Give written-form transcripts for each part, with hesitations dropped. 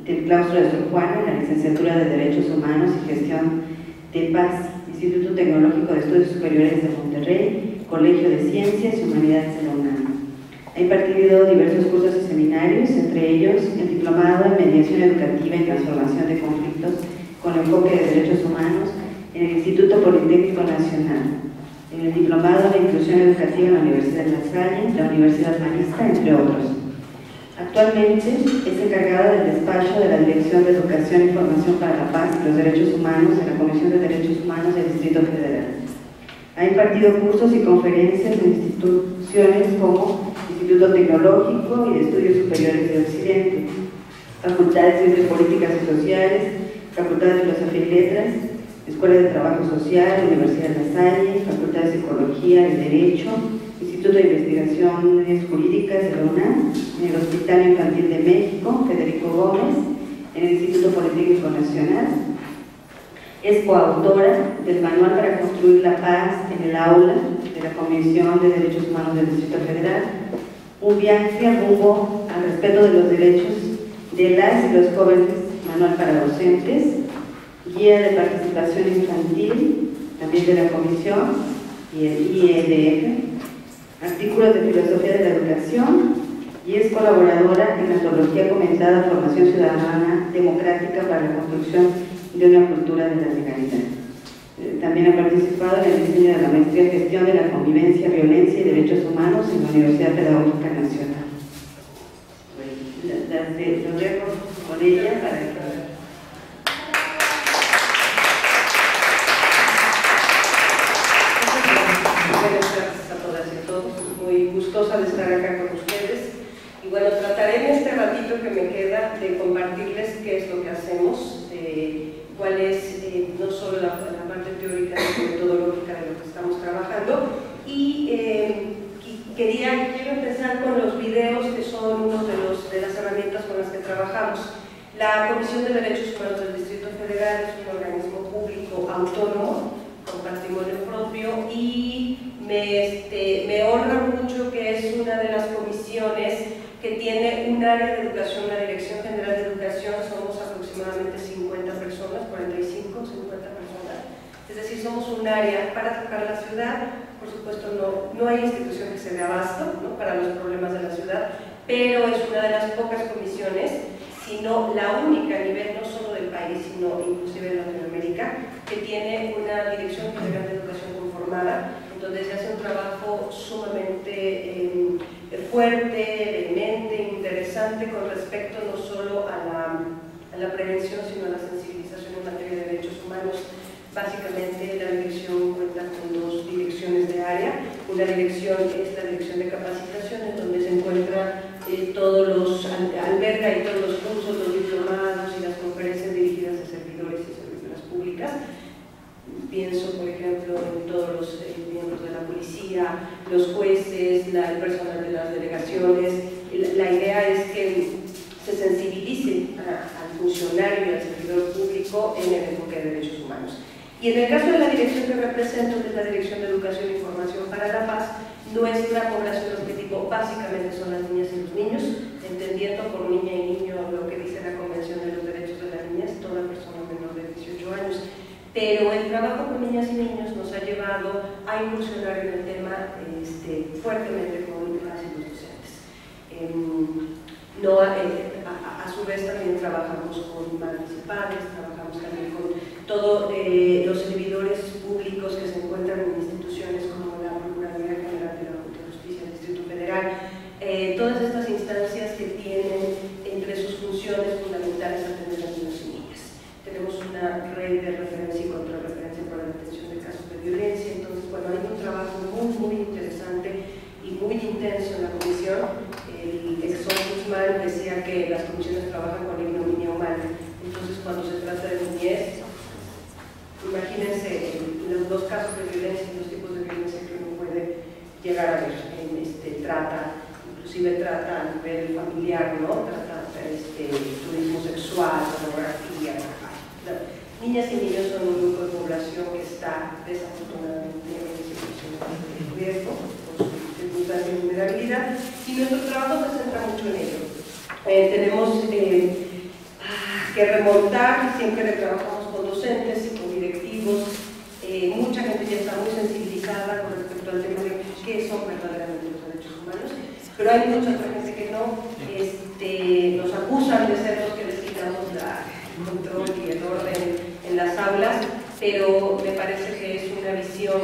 del Claustro de Sor Juana, en la licenciatura de Derechos Humanos y Gestión de Paz, Instituto Tecnológico de Estudios Superiores de Monterrey, Colegio de Ciencias y Humanidades de la UNAM. Ha impartido diversos cursos y seminarios, entre ellos el Diplomado en Mediación Educativa y Transformación de Conflictos con enfoque de Derechos Humanos en el Instituto Politécnico Nacional, en el Diplomado de Inclusión Educativa en la Universidad de La Salle, la Universidad Marista, entre otros. Actualmente es encargada del despacho de la Dirección de Educación y Formación para la Paz y los Derechos Humanos en la Comisión de Derechos Humanos del Distrito Federal. Ha impartido cursos y conferencias en instituciones como Instituto Tecnológico y de Estudios Superiores de Occidente, Facultad de Ciencias Políticas y Sociales, Facultad de Filosofía y Letras, Escuela de Trabajo Social, Universidad de La Salle, Facultad de Psicología y Derecho, Instituto de Investigaciones Jurídicas de la UNAM, en el Hospital Infantil de México, Federico Gómez, en el Instituto Politécnico Nacional. Es coautora del Manual para Construir la Paz en el Aula de la Comisión de Derechos Humanos del Distrito Federal, un viaje rumbo al respeto de los derechos de las y los jóvenes, Manual para Docentes, Guía de Participación Infantil, también de la Comisión, y el IEDF, artículos de Filosofía de la Educación, y es colaboradora en la antología comentada Formación Ciudadana Democrática para la Construcción de una Cultura de la Legalidad. También ha participado en el diseño de la Maestría en Gestión de la Convivencia, Violencia y Derechos Humanos en la Universidad Pedagógica Nacional. Los dejo con ella para que... Buenas tardes a todas y a todos, muy gustosa de estar acá con ustedes. Y bueno, trataré en este ratito que me queda de compartirles qué es lo que hacemos, cuál es no solo la parte teórica, sino metodológica de lo que estamos trabajando. Y quiero empezar con los videos, que son uno de las herramientas con las que trabajamos. La Comisión de Derechos Humanos del Distrito Federal es un organismo público autónomo con patrimonio propio y me honra mucho que es una de las comisiones que tiene un área de educación, una Dirección General de Educación. Somos aproximadamente 50 personas, 45, 50 personas. Es decir, somos un área para la ciudad. Por supuesto, no hay institución que se dé abasto, ¿no?, para los problemas de la ciudad, pero es una de las pocas comisiones, sino la única a nivel no solo del país, sino inclusive de Latinoamérica, que tiene una Dirección General de Educación conformada, en donde se hace un trabajo sumamente fuerte, vehemente, interesante con respecto no solo a la prevención, sino a la sensibilización en materia de derechos humanos. Básicamente la dirección cuenta con dos direcciones de área. Una dirección es la dirección de capacitación, en donde se encuentran alberga y todos los cursos, los diplomados y las conferencias dirigidas a servidores y servidoras públicas. Pienso, por ejemplo, en todos los miembros de la policía, los jueces, el personal de las delegaciones. La idea es que se sensibilice al funcionario y al servidor público en el enfoque de derechos humanos. Y en el caso de la dirección que represento, que es la Dirección de Educación y Formación para la Paz, nuestra población objetivo básicamente son las niñas y los niños, entendiendo por niña y niño lo que dice la Convención de los Derechos de la Niñez, toda persona menor de 18 años. Pero el trabajo con niñas y niños nos ha llevado a incursionar en el tema fuertemente con las y los docentes. A su vez también trabajamos con madres y padres, trabajamos también con todos los servidores públicos que se encuentran en instituciones como la Procuraduría General de la Junta de Justicia del Distrito Federal. Todas estas instancias que tienen entre sus funciones fundamentales atender a niños y niñas. Tenemos una red de referencia y contrarreferencia para la atención de casos de violencia. Entonces, bueno, hay un trabajo muy interesante y muy intenso en la comisión. El ex-ombudsman decía que las comisiones trabajan con ignominia humana. Entonces, cuando se trata de niñez, imagínense los dos casos de violencia y los tipos de violencia que uno puede llegar a ver. Inclusive trata a nivel familiar, ¿no? Trata turismo sexual, pornografía. Niñas y niños son un grupo de población que está desafortunadamente en situación de riesgo por su circunstancia de vulnerabilidad, y nuestro trabajo se centra mucho en ello. Tenemos que remontar. Siempre le trabajamos con docentes y con directivos. Mucha gente ya está muy sensibilizada con respecto al tema de qué son verdaderamente los derechos humanos, pero hay mucha otra gente que no. Nos acusan de ser los que les quitamos el control y el orden en las aulas, pero me parece que es una visión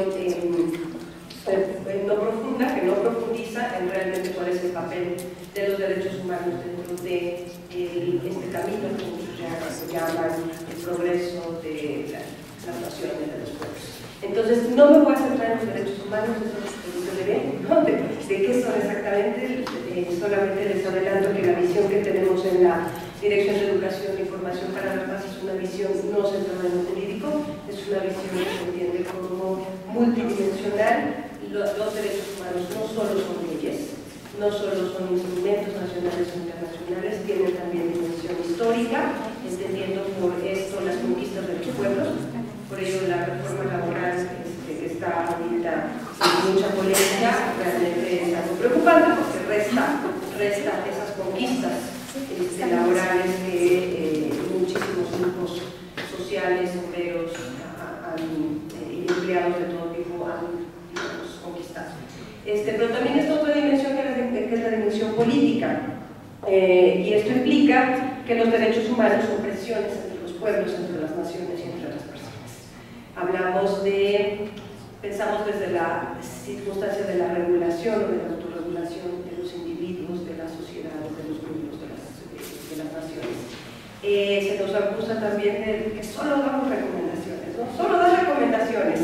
no profunda, que no profundiza en realmente cuál es el papel de los derechos humanos dentro de este camino que muchos ya llaman el progreso de las naciones, de los pueblos. Entonces, no me voy a centrar en los derechos humanos, eso es lo que se ve, ¿no? de qué son exactamente. Solamente les adelanto que la visión que tenemos en la Dirección de Educación e Información para la Paz es una visión no centrada en lo jurídico, es una visión que se entiende como multidimensional. Los derechos humanos no solo son leyes, no solo son instrumentos nacionales o internacionales, tienen también dimensión histórica, entendiendo por esto las conquistas de los pueblos. Por ello la reforma laboral que está ahorita en mucha polémica realmente es algo preocupante, porque resta esas conquistas laborales que muchísimos grupos sociales, obreros y empleados de todo tipo han conquistado. Pero también está otra dimensión que es la dimensión política, y esto implica que los derechos humanos son presiones entre los pueblos, entre las naciones y entre las personas. Pensamos desde la circunstancia de la regulación o de la autorregulación de los individuos, de las sociedades, de los grupos, de las naciones. Se nos acusa también de que solo damos recomendaciones, ¿no? Solo das recomendaciones.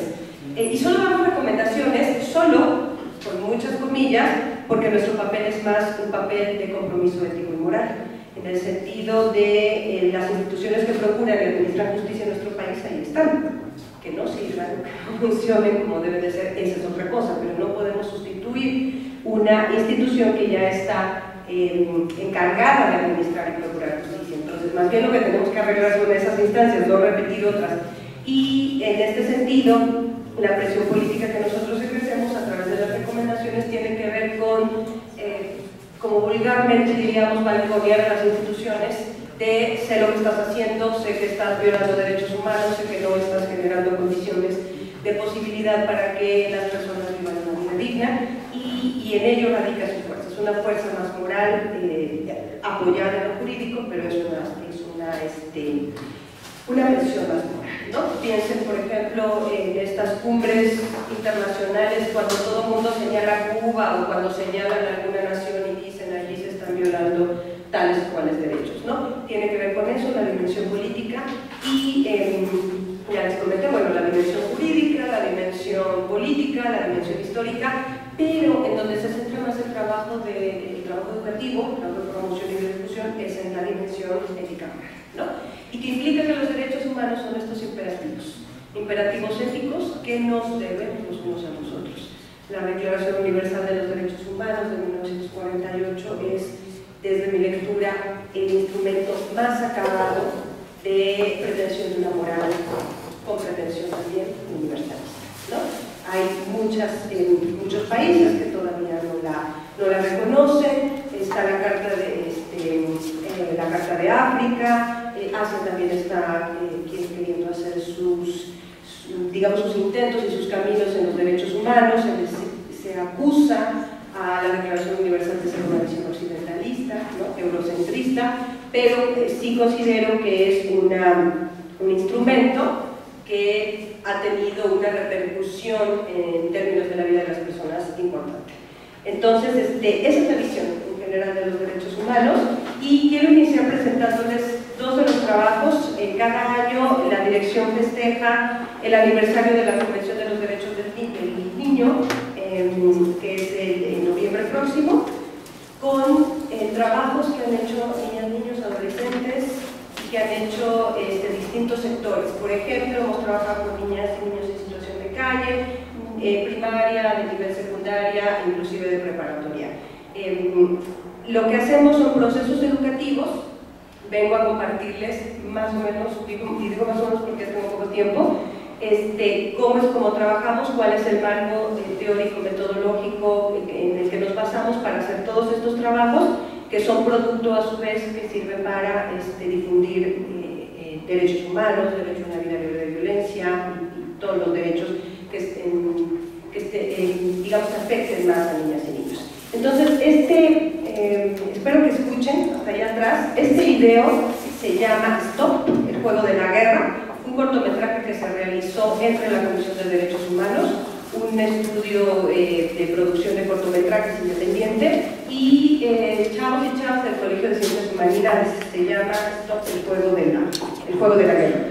Y solo damos recomendaciones, solo, con muchas comillas, porque nuestro papel es más un papel de compromiso ético y moral. En el sentido de las instituciones que procuran y administran justicia en nuestro país, ahí están. Que no sirvan, que no funcionen como debe de ser, esa es otra cosa, pero no podemos sustituir una institución que ya está encargada de administrar y procurar justicia. Entonces, más bien lo que tenemos que arreglar son esas instancias, no repetir otras. Y en este sentido, la presión política que nosotros ejercemos a través de las recomendaciones tiene que ver con, como vulgarmente diríamos, balconear a las instituciones de sé lo que estás haciendo, sé que estás violando derechos humanos, sé que no estás generando condiciones de posibilidad para que las personas vivan una vida digna, y en ello radica su fuerza. Es una fuerza más moral, apoyada en lo jurídico, pero es una versión más moral, ¿no? Piensen, por ejemplo, en estas cumbres internacionales, cuando todo el mundo señala Cuba o cuando señalan alguna nación y dicen allí se están violando tales o cuales derechos, ¿no? Tiene que ver con eso, la dimensión política, y ya les comenté, bueno, la dimensión jurídica, la dimensión política, la dimensión histórica, pero en donde se centra más el trabajo educativo, el trabajo de promoción y de difusión, es en la dimensión ética moral, ¿no? Y que implica que los derechos humanos son estos imperativos éticos que nos deben los unos a nosotros. La Declaración Universal de los Derechos Humanos de 1948 es, desde mi lectura, el instrumento más acabado de pretensión de una moral con pretensión también universalista, ¿no? Hay muchos países que todavía no la reconocen. Está la Carta de África. Asia también está queriendo hacer sus intentos y sus caminos en los derechos humanos. Se acusa a la Declaración Universal de ser una visión occidentalista, ¿no? Eurocentrista, pero sí considero que es un instrumento que ha tenido una repercusión en términos de la vida de las personas importante. Entonces, esa es la visión en general de los derechos humanos, y quiero iniciar presentándoles dos de los trabajos. Cada año la dirección festeja el aniversario de la Convención de los Derechos del Niño, que es en noviembre próximo, con trabajos que han hecho niñas, niños, adolescentes, y que han hecho distintos sectores. Por ejemplo, hemos trabajado con niñas y niños en situación de calle, primaria, de nivel secundaria, inclusive de preparatoria. Lo que hacemos son procesos educativos. Vengo a compartirles más o menos, y digo más o menos porque tengo poco tiempo, cómo trabajamos, cuál es el marco teórico, metodológico en el que nos basamos para hacer todos estos trabajos, que son producto a su vez que sirven para difundir derechos humanos, derecho a una vida libre de violencia y todos los derechos que digamos, afecten más a niñas y niños. Entonces, espero que escuchen hasta allá atrás, este video se llama Stop, el juego de la guerra, un cortometraje que se realizó entre la Comisión de Derechos Humanos, un estudio de producción de cortometrajes independiente y chavos y chavas del Colegio de Ciencias y Humanidades, se llama Stop, el juego de la guerra.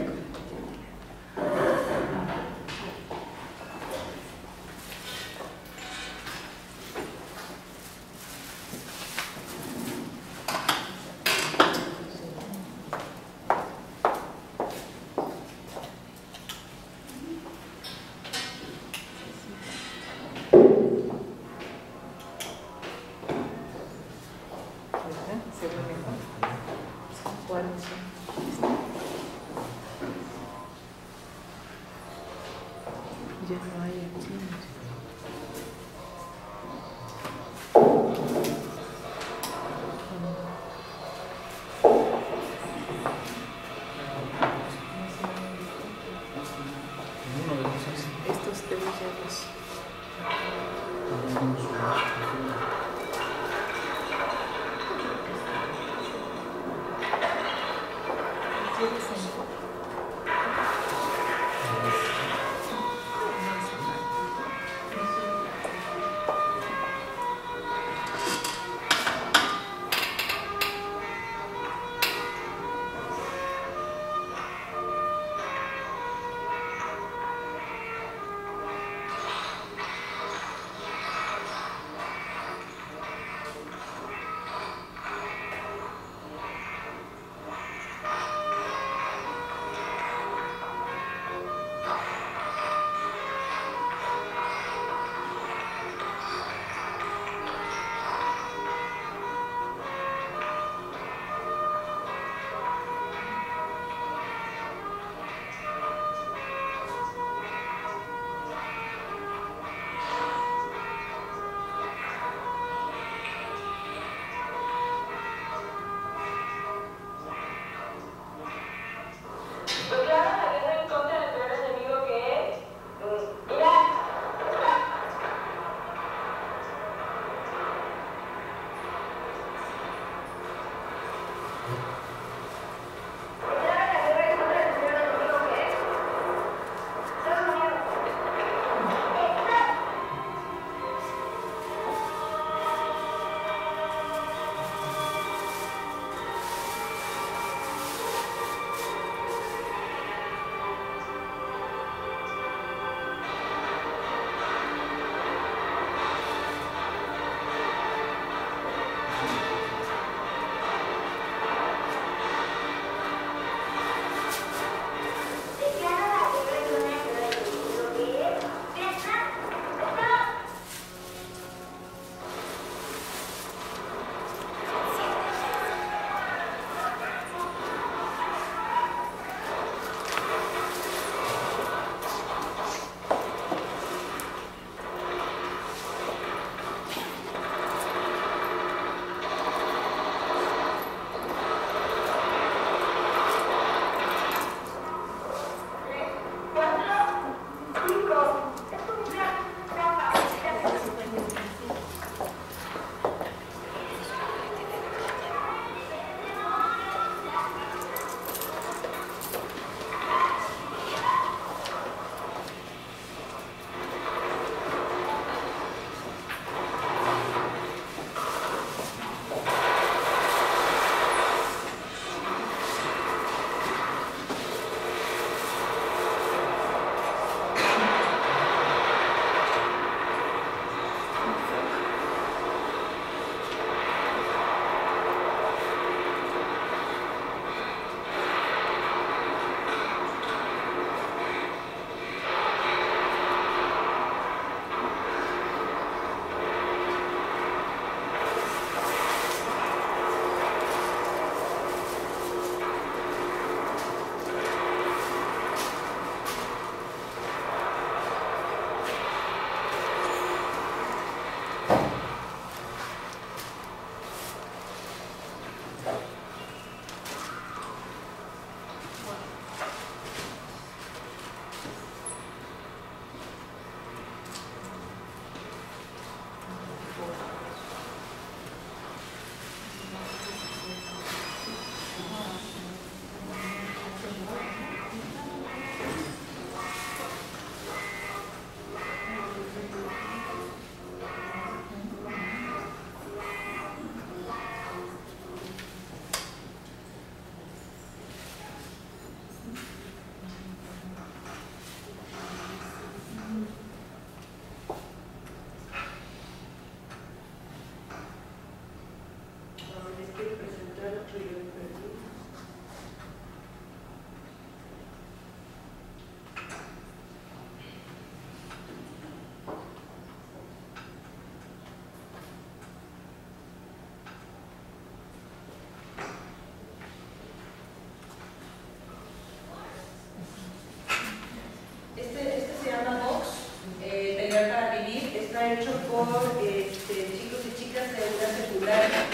está hecho por chicos y chicas de una secundaria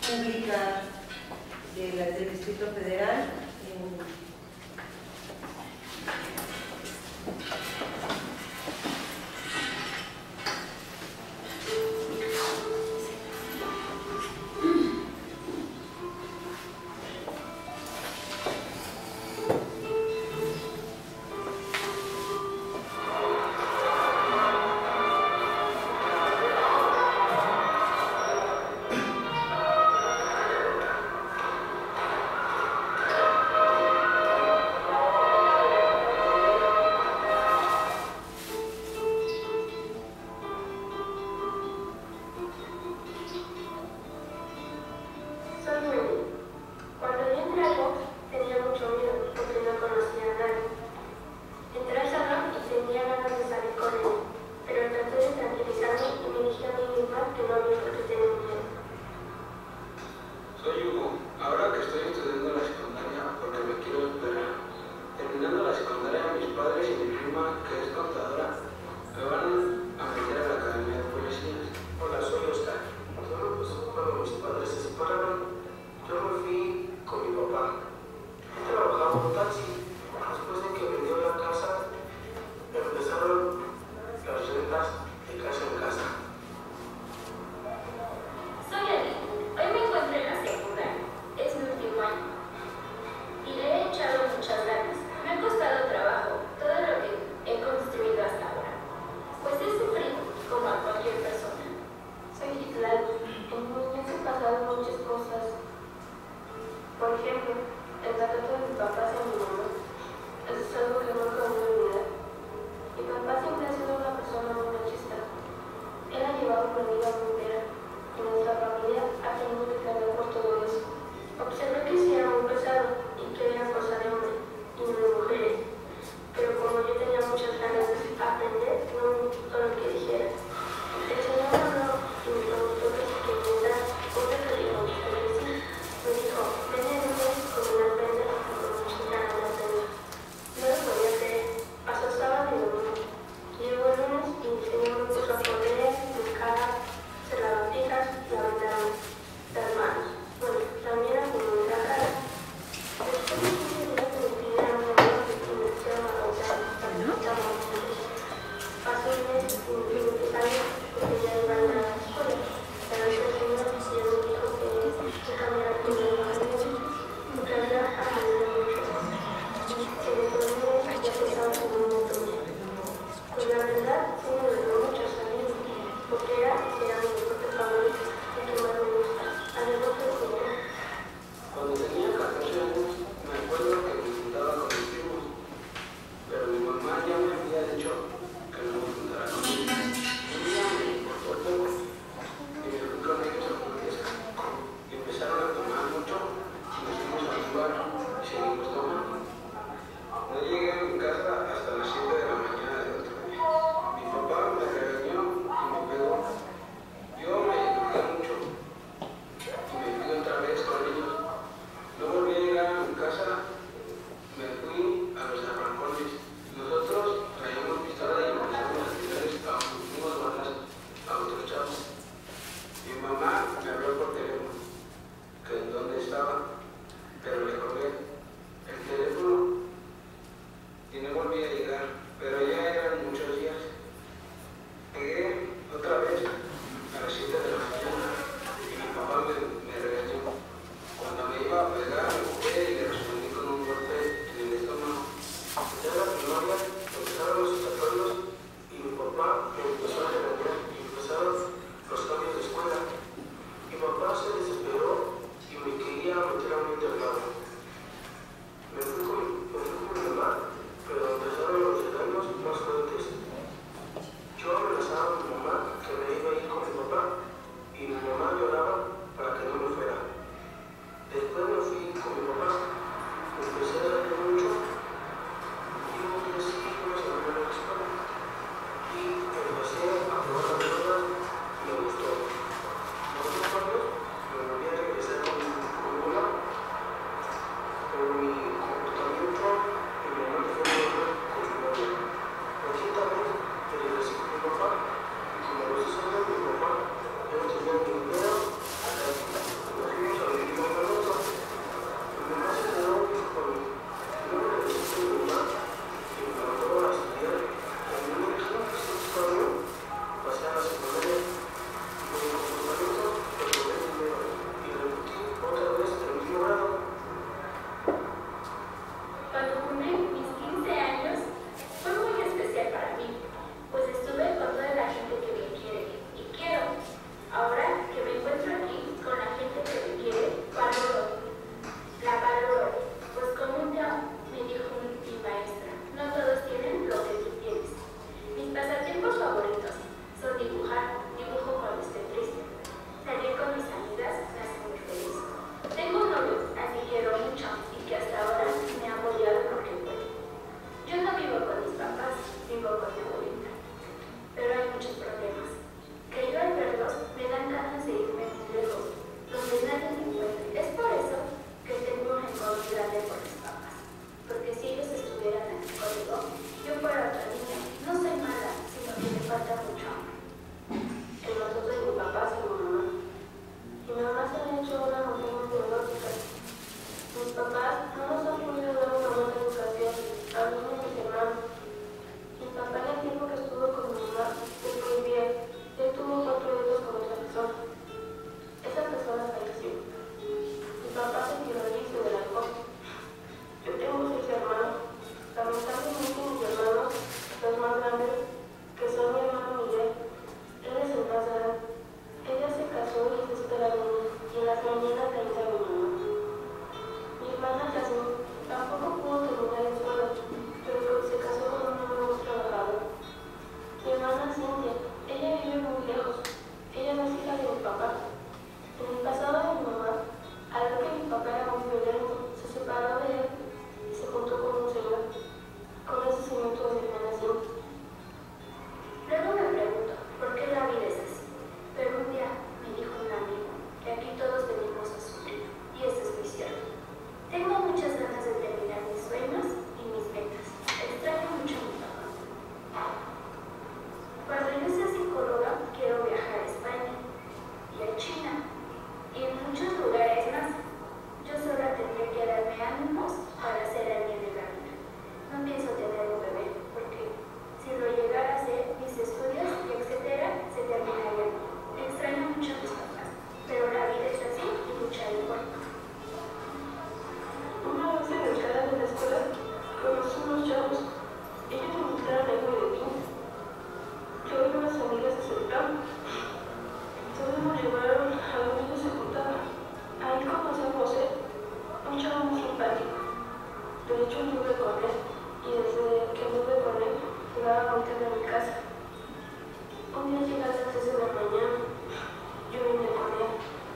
pública del Distrito Federal. escuchamos. Ellos me mostraron algo de mí. Yo vi unas amigas de Central. Entonces nos llevaron a un niño sepultado. Ahí conocí a José, un chavo muy simpático. De hecho, anduve con él. Y desde que anduve con él, jugaba contigo en mi casa. Un día llegué a las 3 de la mañana. Yo vine con él.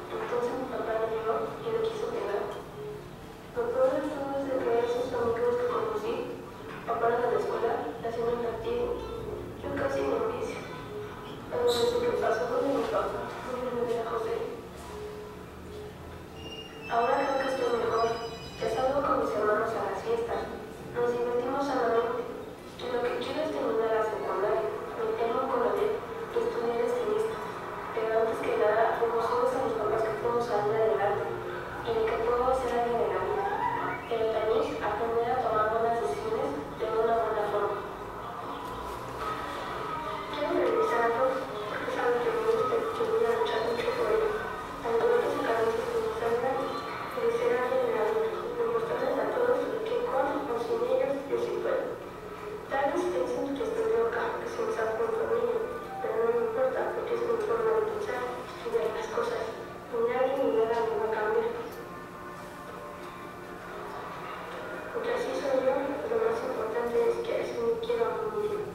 Entonces mi papá lo vio y lo quiso pegar. Lo peor de todo es de que esos amigos que conocí, papá de la escuela, hacían un castigo. Yo casi me envicio. Pero desde que pasó con mi papá, no me olvidé a José. Ahora creo que estoy mejor. Ya salgo con mis hermanos a las fiestas. Nos divertimos sanamente. Y lo que quiero es terminar la secundaria. Me tengo con la de estudiar estilista. Pero antes que nada, demostremos a mis papás que podemos salir adelante y de que puedo hacer algo de la vida. Pero también aprender a tomar buenas decisiones de una buena forma. Quiero revisar algo porque sabe que me gusta y que voy a luchar mucho por ello. Aunque no se cabezas que me salgan, de ser alguien en la vida, demostrarles a todos que con o sin ellos yo sí puedo. Tal vez piensen que estoy loca, que se me saca un familia, pero no me importa porque es mi forma de pensar y ver las cosas. Y nadie ni nada me va a cambiar. Porque así soy yo, lo más importante es que así me quiero a mí mismo.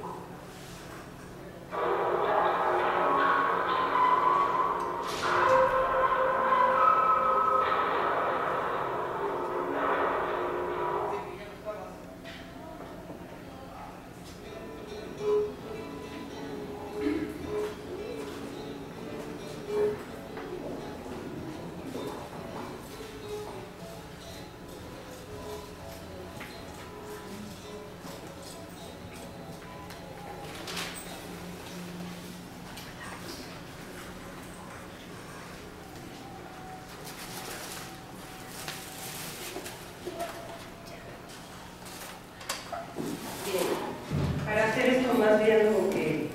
Para hacer esto más bien como que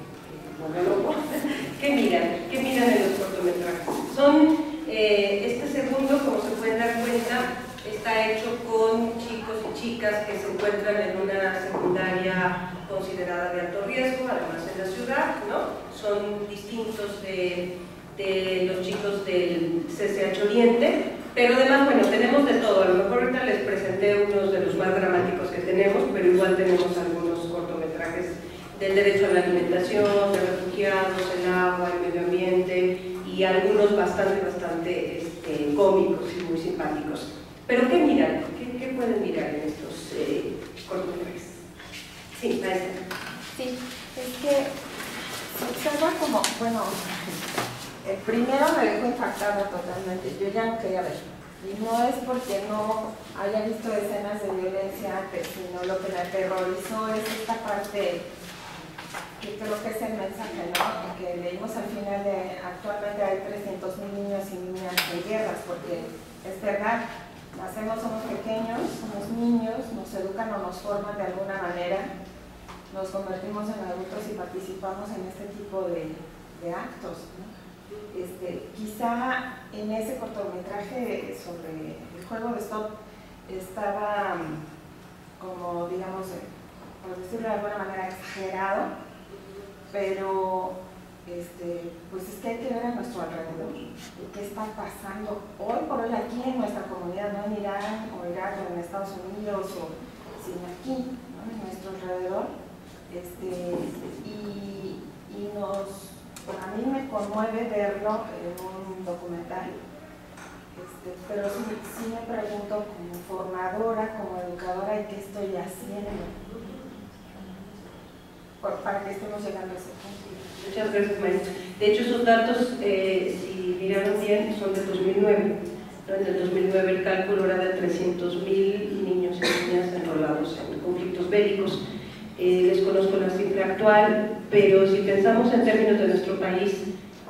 monólogo, ¿qué miran en los cortometrajes? Son, este segundo, como se pueden dar cuenta, está hecho con chicos y chicas que se encuentran en una secundaria considerada de alto riesgo, además en la ciudad, ¿no? Son distintos de los chicos del CCH Oriente, pero además, bueno, tenemos de todo. A lo mejor ahorita les presenté unos de los más dramáticos que tenemos, pero igual tenemos algunos cortometrajes del derecho a la alimentación, de refugiados, el agua, el medio ambiente y algunos bastante cómicos y muy simpáticos. Pero ¿qué miran? ¿Qué pueden mirar en estos cortometrajes? Sí, maestra. Sí, es que se observa como, bueno, el primero me dejó impactada totalmente, yo ya no quería ver. Y no es porque no haya visto escenas de violencia antes, sino lo que me aterrorizó es esta parte que creo que es el mensaje, ¿no? Que leímos al final de actualmente hay 300.000 niños y niñas en guerras, porque es verdad, nacemos, somos pequeños, somos niños, nos educan o nos forman de alguna manera, nos convertimos en adultos y participamos en este tipo de actos, ¿no? Quizá en ese cortometraje sobre el juego de stop estaba como, digamos, por decirlo de alguna manera, exagerado, pero pues es que hay que ver a nuestro alrededor qué está pasando hoy por hoy aquí en nuestra comunidad, no en Irán o Irak o en Estados Unidos, sino aquí, ¿no? En nuestro alrededor, y a mí me conmueve verlo en un documental, pero sí me pregunto como formadora, como educadora, ¿y qué estoy haciendo para que estemos llegando a ese punto? Muchas gracias, maestra. De hecho, esos datos, si miraron bien, son de 2009. En el 2009 el cálculo era de 300.000 niños y niñas enrolados en conflictos bélicos. Desconozco la cifra actual, pero si pensamos en términos de nuestro país,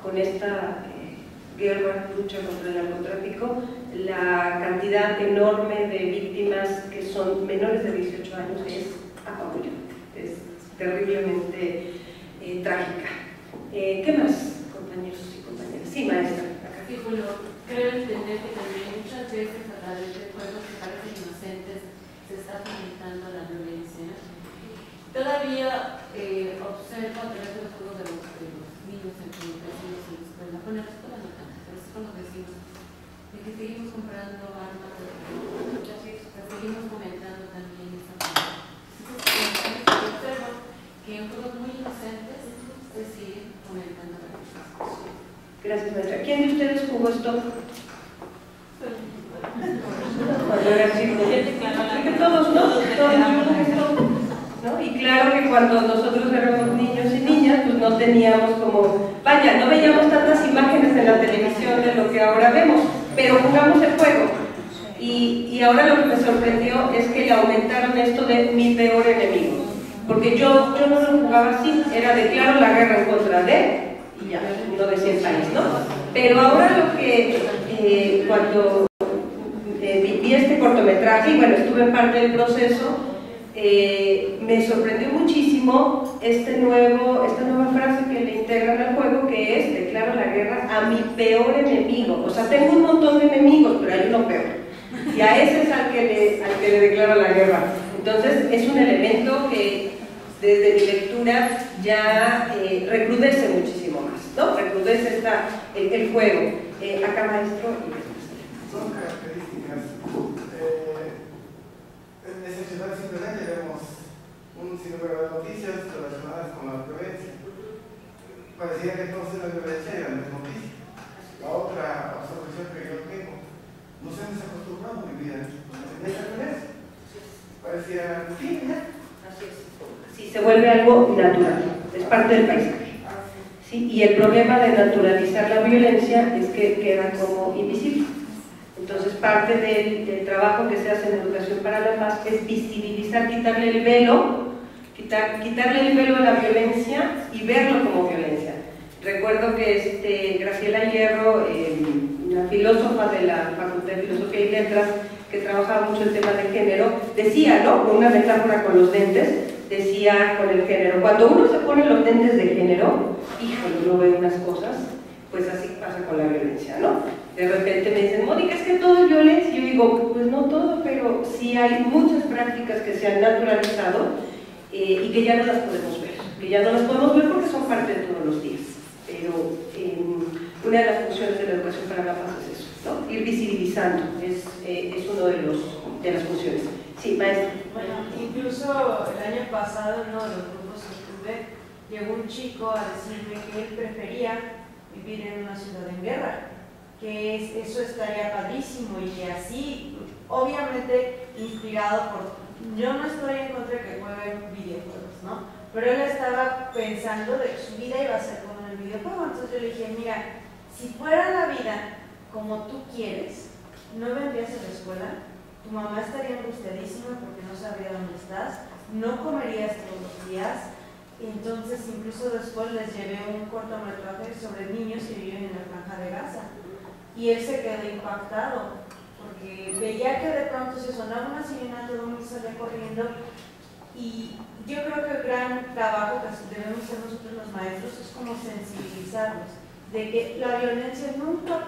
con esta guerra, lucha contra el narcotráfico, la cantidad enorme de víctimas que son menores de 18 años es apabullante, es terriblemente trágica. ¿Qué más, compañeros y compañeras? Sí, maestra. Acá. Sí, bueno, creo entender que también muchas veces a través de juegos que parecen inocentes se está fomentando la violencia. esto? Cuando era chico. Creo que todos, ¿no? ¿No? Y claro que cuando nosotros éramos niños y niñas, pues no teníamos como, vaya, no veíamos tantas imágenes en la televisión de lo que ahora vemos, pero jugamos el juego. Y ahora lo que me sorprendió es que le aumentaron esto de mi peor enemigo. Porque yo no lo jugaba así, era declaro la guerra en contra de, y ya, no decía el país, ¿no? Pero ahora lo que, cuando vi este cortometraje, y bueno, estuve en parte del proceso, me sorprendió muchísimo esta nueva frase que le integran al juego, que es, declaro la guerra a mi peor enemigo. O sea, tengo un montón de enemigos, pero hay uno peor. Y a ese es al que le declaro la guerra. Entonces, es un elemento que desde mi lectura ya recrudece muchísimo más, ¿no? Recrudece el juego. Acá, maestro. Son características. En excepcional simplemente vemos un sinnúmero de noticias relacionadas con la violencia. Parecía que entonces la violencia era la noticia. La otra observación que yo tengo, nos hemos acostumbrado a vivir en esa violencia. Parecía rutina. Así es. Sí, se vuelve algo natural, es parte del paisaje. ¿Sí? Y el problema de naturalizar la violencia es que queda como invisible. Entonces, parte del trabajo que se hace en Educación para la Paz es visibilizar, quitarle el velo a la violencia y verlo como violencia. Recuerdo que Graciela Hierro, una filósofa de la Facultad de Filosofía y Letras, que trabajaba mucho el tema de género, decía, ¿no?, con una metáfora con los lentes, decía con el género, cuando uno se pone los lentes de género, híjole, uno ve unas cosas, pues así pasa con la violencia, ¿no? De repente me dicen, Mónica, es que todo es violencia. Yo digo, pues no todo, pero sí hay muchas prácticas que se han naturalizado y que ya no las podemos ver. Que ya no las podemos ver porque son parte de todos los días. Pero una de las funciones de la Educación para la Paz es eso, ¿no? Ir visibilizando, es uno de las funciones. Sí, maestra. Bueno, incluso el año pasado en uno de los grupos que estuve, llegó un chico a decirme que él prefería vivir en una ciudad en guerra, que eso estaría padrísimo y que así, obviamente inspirado por, yo no estoy en contra de que jueguen videojuegos, ¿no? Pero él estaba pensando de que su vida iba a ser como en el videojuego. Entonces yo le dije, mira, si fuera la vida como tú quieres, no vendrías a la escuela, tu mamá estaría angustiadísima porque no sabría dónde estás, no comerías todos los días. Entonces incluso después les llevé un cortometraje sobre niños que viven en la Franja de Gaza y él se quedó impactado porque veía que de pronto se sonaba una sirena, todo el mundo salía corriendo. Y yo creo que el gran trabajo que debemos hacer nosotros los maestros es como sensibilizarlos de que la violencia nunca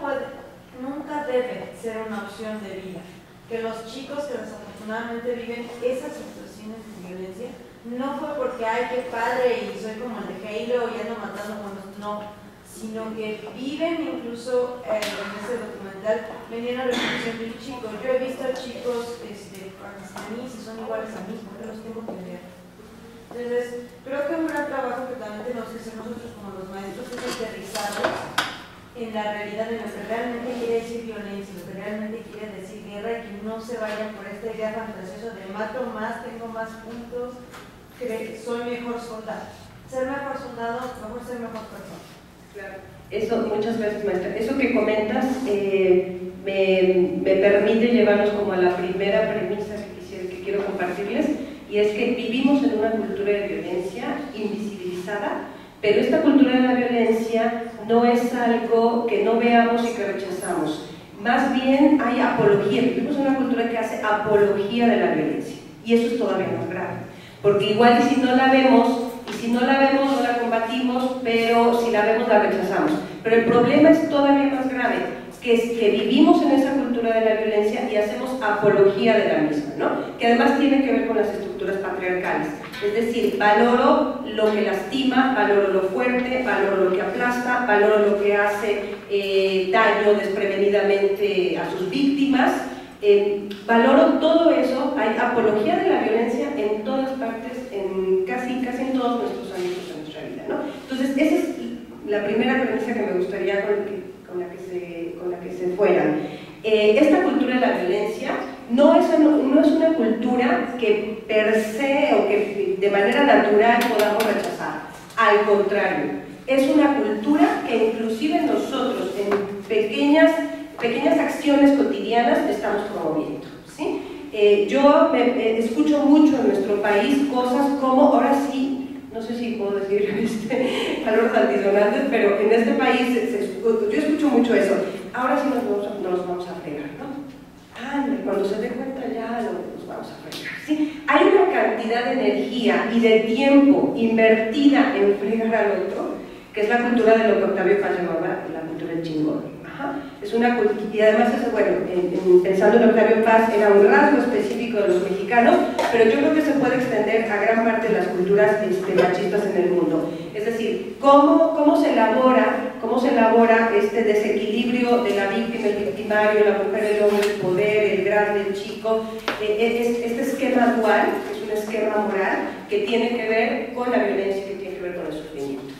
debe ser una opción de vida, que los chicos que desafortunadamente viven esas situaciones de violencia no fue porque ay qué padre y soy como el de Halo y ando matando cuando no, sino que viven. Incluso en ese documental venía una reflexión de un chico, yo he visto a chicos pakistaníes y son iguales a mí, porque los tengo que ver. Entonces, creo que un gran trabajo que también tenemos que hacer nosotros como los maestros es aterrizarlos en la realidad de lo que realmente quiere decir violencia, lo que realmente quiere decir guerra, y que no se vayan por esta idea fantasiosa de mato más, tengo más puntos, soy mejor soldado. Ser mejor soldado, mejor ser mejor persona. Claro. Eso, muchas gracias, maestra. Eso que comentas me permite llevarnos como a la primera premisa que quiero compartirles, y es que vivimos en una cultura de violencia invisibilizada, pero esta cultura de la violencia no es algo que no veamos y que rechazamos. Más bien hay apología, vivimos en una cultura que hace apología de la violencia, y eso es todavía más grave, porque igual y si no la vemos, no la combatimos, pero si la vemos la rechazamos. Pero el problema es todavía más grave, que es que vivimos en esa cultura de la violencia y hacemos apología de la misma, ¿no? Que además tiene que ver con las estructuras patriarcales. Es decir, valoro lo que lastima, valoro lo fuerte, valoro lo que aplasta, valoro lo que hace daño desprevenidamente a sus víctimas. Valoro todo eso. Hay apología de la violencia en todas partes, casi en todos nuestros ámbitos de nuestra vida, ¿no? Entonces, esa es la primera premisa que me gustaría se fueran. Esta cultura de la violencia no es una cultura que per se o que de manera natural podamos rechazar. Al contrario, es una cultura que inclusive nosotros en pequeñas acciones cotidianas estamos promoviendo, ¿sí? Yo escucho mucho en nuestro país cosas como, ahora sí, no sé si puedo decir palabras altisonantes, pero en este país yo escucho mucho eso, ahora sí nos vamos a fregar, ¿no? Cuando se dé cuenta ya nos vamos a fregar, ¿sí? Hay una cantidad de energía y de tiempo invertida en fregar al otro, que es la cultura de lo que Octavio Paz llamaba la cultura del chingón. Es una cultura, y además eso, bueno, pensando en Octavio Paz, era un rasgo específico de los mexicanos, pero yo creo que se puede extender a gran parte de las culturas machistas en el mundo. Es decir, cómo se elabora este desequilibrio de la víctima, el victimario, la mujer, el hombre, el poder, el grande, el chico, este esquema dual, que es un esquema moral que tiene que ver con la violencia, que tiene que ver con el sufrimiento.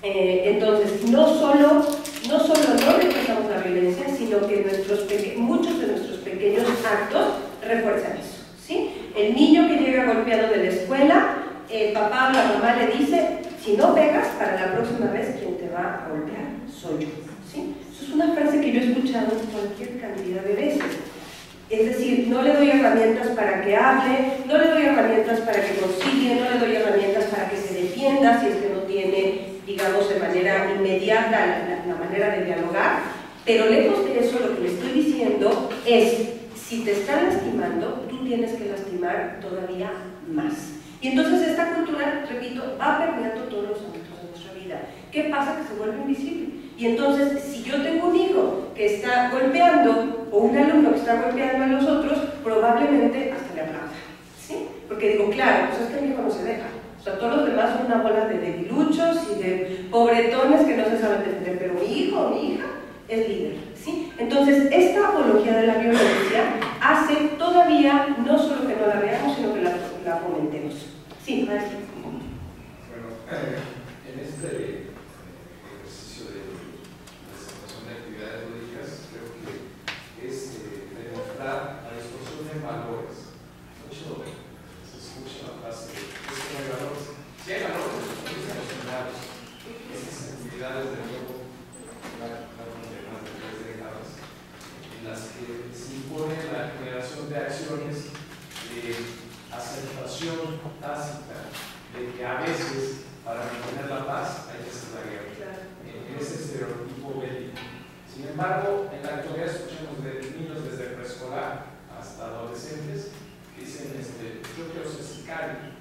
Entonces, no solo no rechazamos la violencia, sino que muchos de nuestros pequeños actos refuerzan eso, ¿sí? El niño que llega golpeado de la escuela, el papá o la mamá le dice, si no pegas, para la próxima vez quien te va a golpear soy yo, ¿sí? Eso es una frase que yo he escuchado cualquier cantidad de veces. Es decir, no le doy herramientas para que hable, no le doy herramientas para que concilie, no le doy herramientas para que se defienda si es que no tiene, digamos, de manera inmediata la manera de dialogar, pero lejos de eso lo que le estoy diciendo es, si te están lastimando, tú tienes que lastimar todavía más. Y entonces esta cultura, repito, va permeando todos los ámbitos de nuestra vida. ¿Qué pasa? Que se vuelve invisible. Y entonces, si yo tengo un hijo que está golpeando, o un alumno que está golpeando a los otros, probablemente hasta le aplauda, ¿sí? Porque digo, claro, pues es que mi hijo no se deja. O sea, todos los demás son una bola de debiluchos y de pobretones que no se saben defender, pero mi hijo o mi hija es líder, ¿sí? Entonces, esta apología de la violencia hace todavía, no solo que no la veamos, sino que la fomentemos. Sí, maestro. Bueno, en este ejercicio de presentación de actividades lúdicas, creo que es demostrar la distorsión de valores. Mucho se escucha la frase, es que no hay valores. Si hay valores, los emocionales, estas actividades de nuevo, más de 3 décadas, en las que se impone la generación de acciones de aceptación tácita de que a veces para mantener la paz hay que hacer la guerra, en ese estereotipo bélico. Sin embargo, en la actualidad escuchamos de niños desde preescolar hasta adolescentes que dicen, yo quiero ser sicario,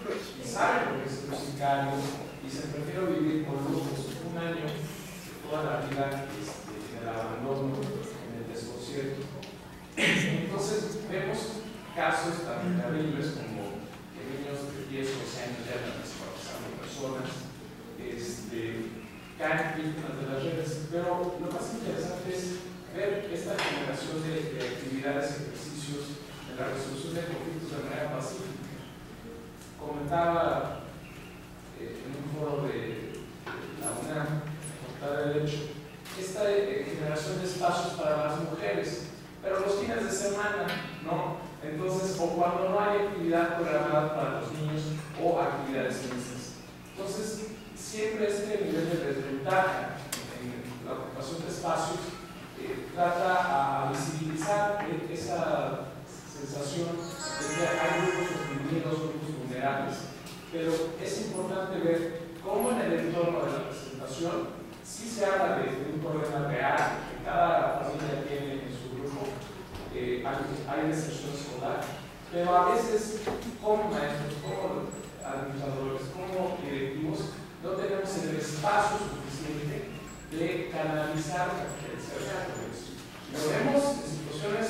y saben lo que es un sicario, y se prefiero vivir con lujos un año de toda la vida en el abandono, en el desconcierto. Entonces vemos casos tan terribles como que niños de 10 o 12 años ya están descuartizando personas, caen víctimas de las redes, pero lo más interesante es ver esta generación de actividades, ejercicios en la resolución de conflictos de manera pacífica. Comentaba en un foro de la UNAM, Facultad de Derecho, esta generación de espacios para las mujeres, pero los fines de semana, ¿no? Entonces, o cuando no hay actividad programada para los niños o actividades mixtas. Entonces, siempre este nivel de desventaja en la ocupación de espacios trata a visibilizar esa sensación de que hay grupos oprimidos, grupos vulnerables. Pero es importante ver cómo en el entorno de la presentación sí se habla de un problema real, que cada familia tiene en su grupo. Hay deserción escolar, pero a veces como maestros, como administradores, como directivos, no tenemos el espacio suficiente de canalizar la violencia. Lo vemos en situaciones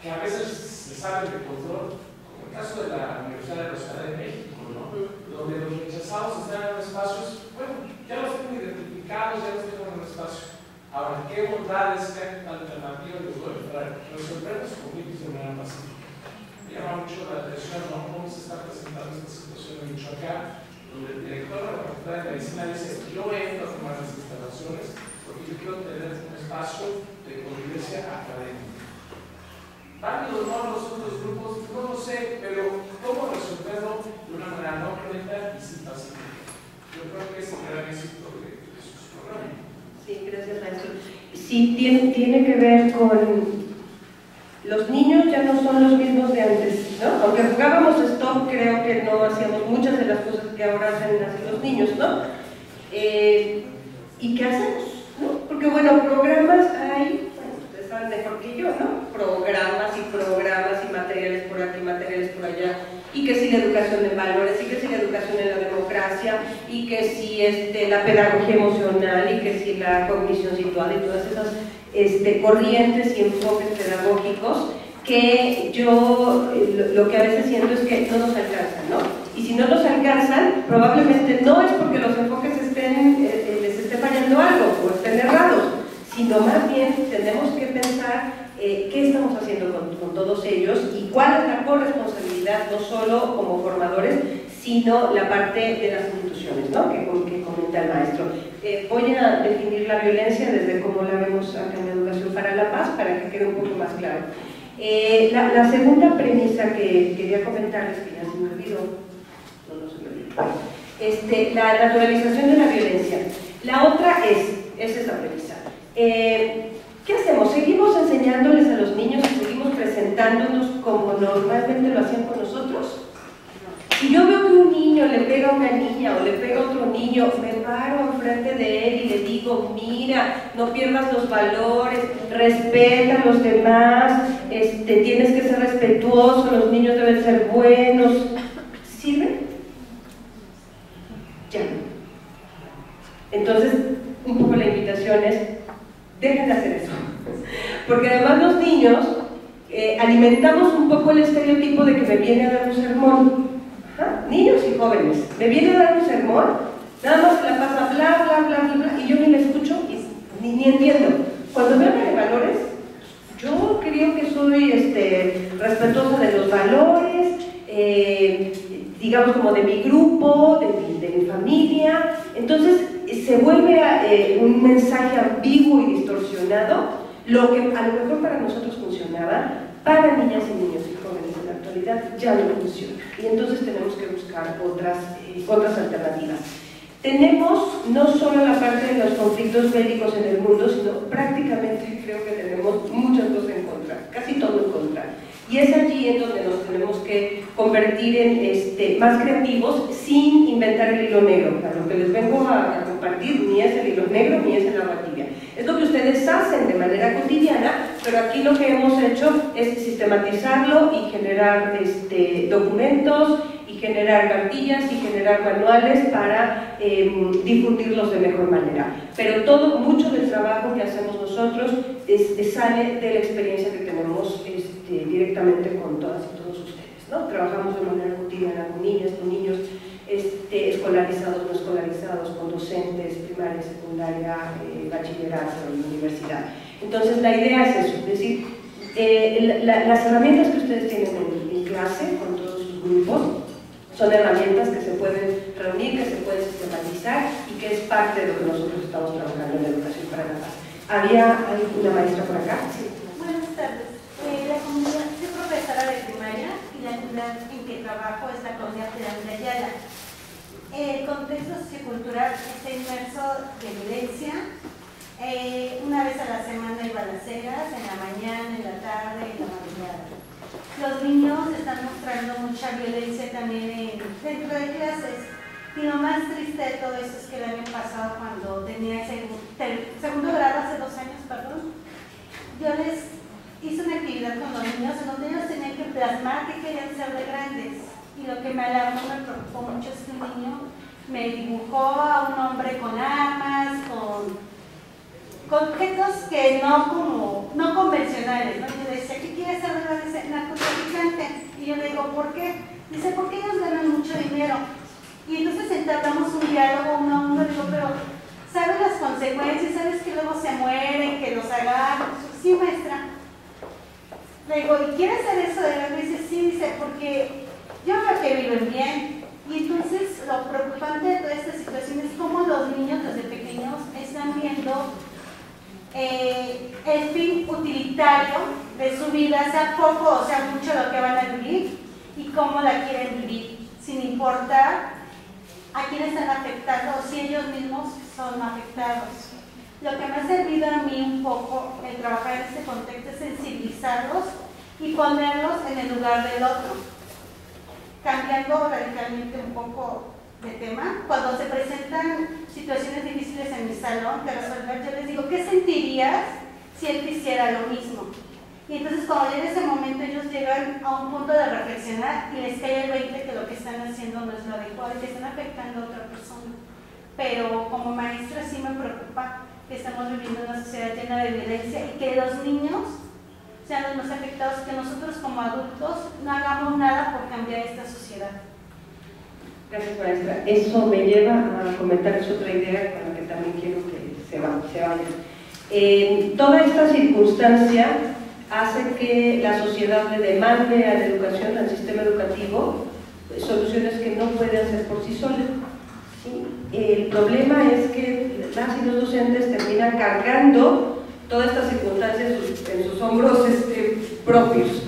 que a veces se salen de control, como el caso de la Universidad de la Ciudad de México, ¿no? Donde los rechazados están en espacios, bueno, ya los tengo identificados, ya los tengo en un espacio. Ahora, ¿qué bondades, qué alternativas les doy para resolver los conflictos de manera pacífica? Me llama mucho la atención, ¿no? Cómo se está presentando esta situación en Michoacán, donde el director de la Facultad de Medicina dice: yo entro a tomar las instalaciones porque yo quiero tener un espacio de convivencia académica. Válidos no los otros grupos, no lo sé, pero ¿cómo resolverlo de una manera no violenta y sin pacífica? Yo creo que es el gran éxito de sus programas. Sí, gracias, maestro. Sí, tiene que ver con los niños, ya no son los mismos de antes, ¿no? Aunque jugábamos stop, creo que no hacíamos muchas de las cosas que ahora hacen los niños, ¿no? ¿Y qué hacemos? ¿No? Porque bueno, programas hay, bueno, ustedes saben mejor que yo, ¿no? Programas y materiales por aquí, materiales por allá, y que si la educación en valores, y que si la educación en la democracia, y que si la pedagogía emocional, y que si la cognición situada, y todas esas corrientes y enfoques pedagógicos que yo lo que a veces siento es que no nos alcanzan, ¿no? Y si no nos alcanzan, probablemente no es porque los enfoques les esté fallando algo o estén errados, sino más bien tenemos que pensar qué estamos haciendo con todos ellos y cuál es la corresponsabilidad, no solo como formadores, sino la parte de las instituciones, ¿no? que comenta el maestro. Voy a definir la violencia desde cómo la vemos acá en la Educación para la Paz, para que quede un poco más claro. La segunda premisa que quería comentarles, que ya se me olvidó, no se me olvidó, la naturalización de la violencia. La otra esa es la premisa. ¿Qué hacemos? ¿Seguimos enseñándoles a los niños y seguimos presentándonos como normalmente lo hacían con nosotros? Si yo veo que un niño le pega a una niña o le pega a otro niño, me paro enfrente de él y le digo: mira, no pierdas los valores, respeta a los demás, tienes que ser respetuoso, los niños deben ser buenos. ¿Sirve? Ya no. Entonces, un poco la invitación es: dejen de hacer eso. Porque además los niños alimentamos un poco el estereotipo de que me viene a dar un sermón. Niños y jóvenes, me viene a dar un sermón, nada más se la pasa bla, bla, bla, bla, y yo ni la escucho y ni entiendo. Cuando me habla de valores, yo creo que soy respetuosa de los valores, digamos como de mi grupo, de mi familia. Entonces se vuelve un mensaje ambiguo y distorsionado, lo que a lo mejor para nosotros funcionaba, para niñas y niños y jóvenes en la actualidad ya no funciona. Y entonces tenemos que buscar otras alternativas. Tenemos no solo la parte de los conflictos bélicos en el mundo, sino prácticamente creo que tenemos muchas cosas en contra, casi todo en contra. Y es allí en donde nos tenemos que convertir en más creativos sin inventar el hilo negro. Lo que les vengo a compartir ni es el hilo negro ni es el agua tibia. Es lo que ustedes hacen de manera cotidiana, pero aquí lo que hemos hecho es sistematizarlo y generar documentos, y generar cartillas y generar manuales para difundirlos de mejor manera. Pero mucho del trabajo que hacemos nosotros sale de la experiencia que tenemos directamente con todas y todos ustedes, ¿no? Trabajamos de manera cotidiana con niñas, con niños, escolarizados, no escolarizados, con docentes, primaria, secundaria, bachillerato y universidad. Entonces la idea es eso, es decir, las herramientas que ustedes tienen en clase con todos sus grupos son herramientas que se pueden reunir, que se pueden sistematizar y que es parte de lo que nosotros estamos trabajando en la Educación para la Paz. ¿Había una maestra por acá? Sí. Buenas tardes. La comunidad, soy profesora de primaria y la comunidad en que trabajo es la comunidad de Ayala. El contexto sociocultural está inmerso de violencia. Una vez a la semana hay balaceras, en la mañana, en la tarde, en la madrugada. Los niños están mostrando mucha violencia también dentro de clases. Y lo más triste de todo eso es que el año pasado, cuando tenía segundo grado, hace 2 años, perdón, yo les hice una actividad con los niños en donde ellos tenían que plasmar que querían ser de grandes. Y lo que me alarmó, me preocupó mucho es que un niño me dibujó a un hombre con armas, con objetos que no convencionales, ¿no? Yo le decía: ¿qué quiere ser de grande? Narcotraficante. Y yo le digo: ¿por qué? Dice: porque ellos ganan mucho dinero. Y entonces entablamos un diálogo uno a uno. Le digo: pero ¿sabes las consecuencias? ¿Sabes que luego se mueren, que los agarran? Sí, maestra. Le digo: ¿y quiere hacer eso de grande? Dice: sí. Dice: porque yo veo que viven bien. Y entonces lo preocupante de toda esta situación es cómo los niños desde pequeños están viendo el fin utilitario de su vida, sea poco o sea mucho lo que van a vivir y cómo la quieren vivir, sin importar a quién están afectando o si ellos mismos son afectados. Lo que me ha servido a mí un poco el trabajar en este contexto es sensibilizarlos y ponerlos en el lugar del otro, cambiando radicalmente un poco de tema. Cuando se presentan situaciones difíciles en mi salón que resolver, yo les digo, ¿qué sentirías si él hiciera lo mismo? Y entonces cuando llega ese momento ellos llegan a un punto de reflexionar y les cae el 20 que lo que están haciendo no es lo adecuado y que están afectando a otra persona. Pero como maestra sí me preocupa que estamos viviendo una sociedad llena de violencia y que los niños sean los más afectados, que nosotros como adultos no hagamos nada por cambiar esta sociedad. Gracias, maestra. Eso me lleva a comentarles otra idea con la que también quiero que se vaya. Toda esta circunstancia hace que la sociedad le demande a la educación, al sistema educativo, soluciones que no puede hacer por sí sola. ¿Sí? El problema es que las y los docentes terminan cargando todas estas circunstancias en sus hombros propios.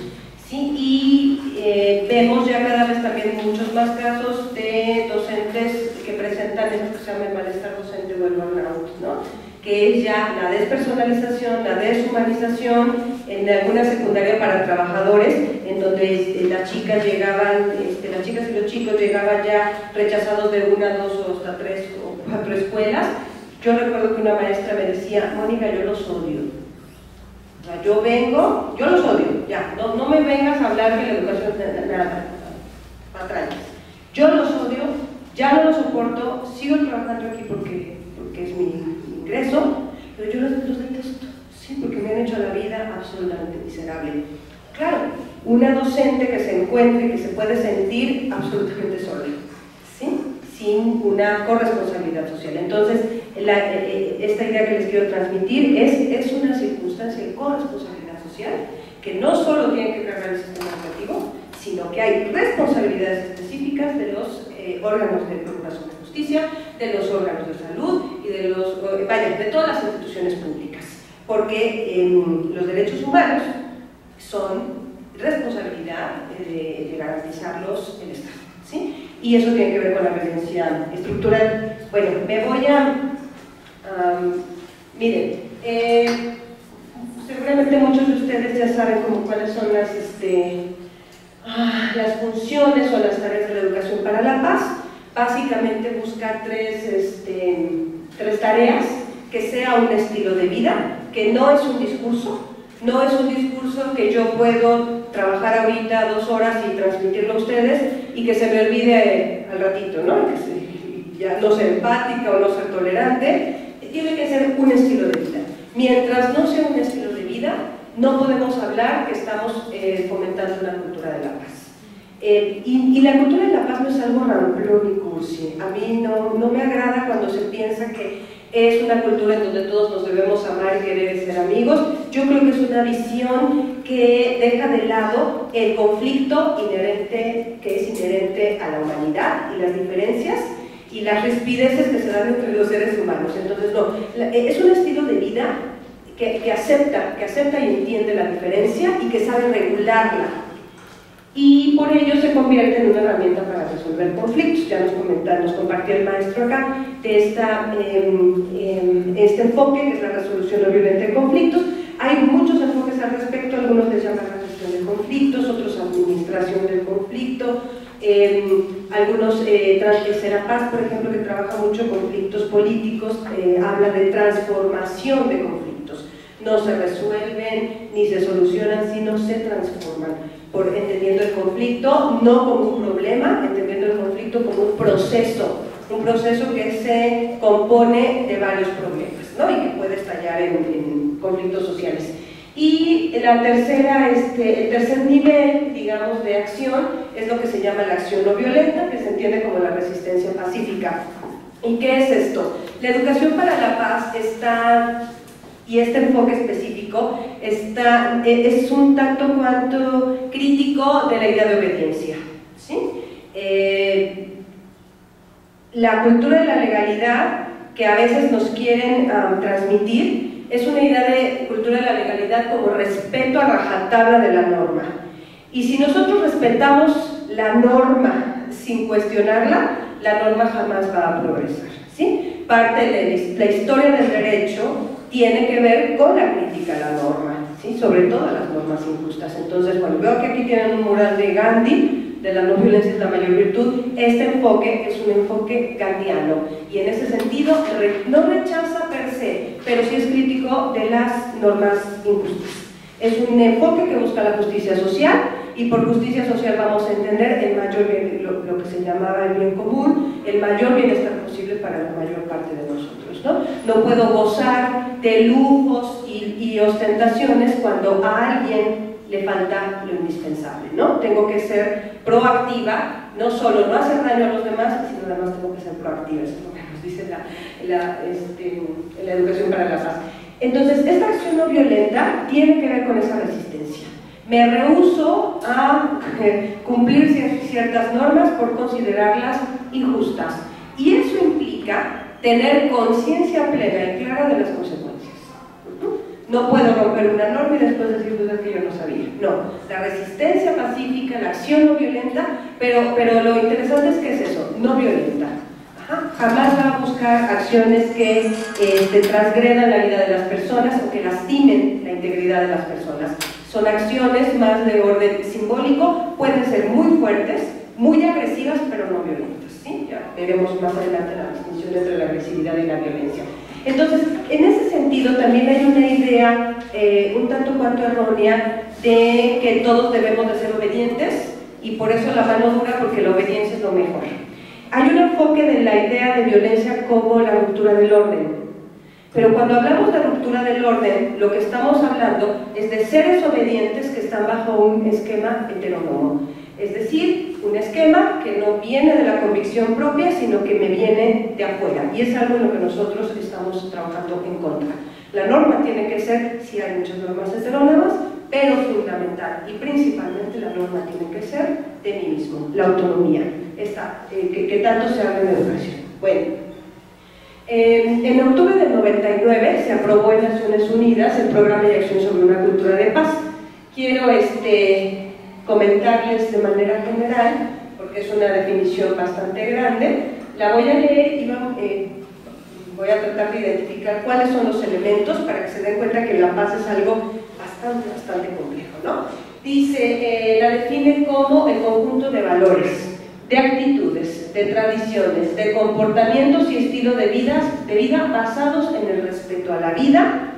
¿Sí? Y vemos ya cada vez también muchos más casos de docentes que presentan eso que se llama el malestar docente o el burnout, ¿no? Que es ya la despersonalización, la deshumanización en alguna secundaria para trabajadores, en donde las chicas llegaban, las chicas y los chicos llegaban ya rechazados de 1, 2 o hasta 3 o 4 escuelas. Yo recuerdo que una maestra me decía, Mónica, yo los odio. O sea, yo vengo, yo los odio, ya, no me vengas a hablar que la educación es nada, patrañas. Yo los odio, ya no los soporto, sigo trabajando aquí porque es mi ingreso, pero yo los detesto, sí, porque me han hecho la vida absolutamente miserable. Claro, una docente que se encuentre, que se puede sentir absolutamente sola, ¿sí? Sin una corresponsabilidad social. Entonces, esta idea que les quiero transmitir es una circunstancia de corresponsabilidad social que no solo tiene que cargar el sistema educativo, sino que hay responsabilidades específicas de los órganos de procuración de justicia, de los órganos de salud y de todas las instituciones públicas, porque los derechos humanos son responsabilidad de garantizarlos el Estado, ¿sí? Y eso tiene que ver con la violencia estructural. Bueno, me voy a... miren, seguramente muchos de ustedes ya saben cuáles son las funciones o las tareas de la educación para la paz. Básicamente buscar tres tareas: que sea un estilo de vida, que no es un discurso, que yo puedo trabajar ahorita 2 horas y transmitirlo a ustedes y que se me olvide al ratito, ¿no? Que ya no ser empática o no ser tolerante. Tiene que ser un estilo de vida. Mientras no sea un estilo de vida, no podemos hablar que estamos fomentando una cultura de la paz. Y la cultura de la paz no es algo ramplón ni cursi. A mí no me agrada cuando se piensa que es una cultura en donde todos nos debemos amar y querer y ser amigos. Yo creo que es una visión que deja de lado el conflicto que es inherente a la humanidad y las diferencias y las rispideces que se dan entre los seres humanos. Entonces, es un estilo de vida que acepta y entiende la diferencia y que sabe regularla. Y por ello se convierte en una herramienta para resolver conflictos. Ya nos compartió el maestro acá de este enfoque que es la resolución no violenta de conflictos. Hay muchos enfoques al respecto, algunos les llaman la gestión de conflictos, otros administración del conflicto, algunos Serapaz, por ejemplo, que trabaja mucho conflictos políticos, habla de transformación de conflictos. No se resuelven ni se solucionan, sino se transforman. Entendiendo el conflicto no como un problema, entendiendo el conflicto como un proceso que se compone de varios problemas, ¿no? Y que puede estallar en conflictos sociales. Y el tercer nivel, digamos, de acción es lo que se llama la acción no violenta, que se entiende como la resistencia pacífica. ¿Y qué es esto? La educación para la paz y este enfoque específico es un tanto cuanto crítico de la idea de obediencia, ¿sí? la cultura de la legalidad que a veces nos quieren transmitir es una idea de cultura de la legalidad como respeto a rajatabla de la norma. Y si nosotros respetamos la norma sin cuestionarla, la norma jamás va a progresar, ¿sí? Parte de la historia del derecho tiene que ver con la crítica a la norma, ¿sí? Sobre todo a las normas injustas. Entonces, bueno, veo que aquí tienen un mural de Gandhi, de la no violencia es la mayor virtud. Este enfoque es un enfoque gandhiano y en ese sentido no rechaza per se, pero sí es crítico de las normas injustas. Es un enfoque que busca la justicia social y por justicia social vamos a entender el mayor bien, lo que se llamaba el bien común, el mayor bienestar posible para la mayor parte de nosotros, ¿no? No puedo gozar de lujos y ostentaciones cuando a alguien le falta lo indispensable, ¿no? Tengo que ser proactiva, no solo no hacer daño a los demás, sino además tengo que ser proactiva, eso es lo que nos dice la educación para la paz. Entonces, esta acción no violenta tiene que ver con esa resistencia. Me rehúso a cumplir ciertas normas por considerarlas injustas. Y eso implica tener conciencia plena y clara de las consecuencias. No puedo romper una norma y después decir, pues es que yo no sabía. No, la resistencia pacífica, la acción no violenta, pero lo interesante es que es eso, no violenta. Jamás va a buscar acciones que transgredan la vida de las personas o que lastimen la integridad de las personas. Son acciones más de orden simbólico, pueden ser muy fuertes, muy agresivas, pero no violentas, ¿sí? Ya veremos más adelante la distinción entre la agresividad y la violencia. Entonces, en ese sentido también hay una idea un tanto cuanto errónea de que todos debemos de ser obedientes y por eso la mano dura, porque la obediencia es lo mejor. Hay un enfoque de la idea de violencia como la ruptura del orden, pero cuando hablamos de ruptura del orden, lo que estamos hablando es de seres obedientes que están bajo un esquema heterónomo, es decir, un esquema que no viene de la convicción propia, sino que me viene de afuera, y es algo en lo que nosotros estamos trabajando en contra. La norma tiene que ser, sí hay muchas normas heterónomas, pero fundamental y principalmente la norma tiene que ser de mí mismo, la autonomía, que tanto se habla en educación. Bueno, en octubre del 99 se aprobó en Naciones Unidas el Programa de Acción sobre una Cultura de Paz. Quiero comentarles de manera general, porque es una definición bastante grande, la voy a leer y voy a tratar de identificar cuáles son los elementos para que se den cuenta que la paz es algo bastante complejo, ¿no? Dice, la define como el conjunto de valores, de actitudes, de tradiciones, de comportamientos y estilo de vida basados en el respeto a la vida,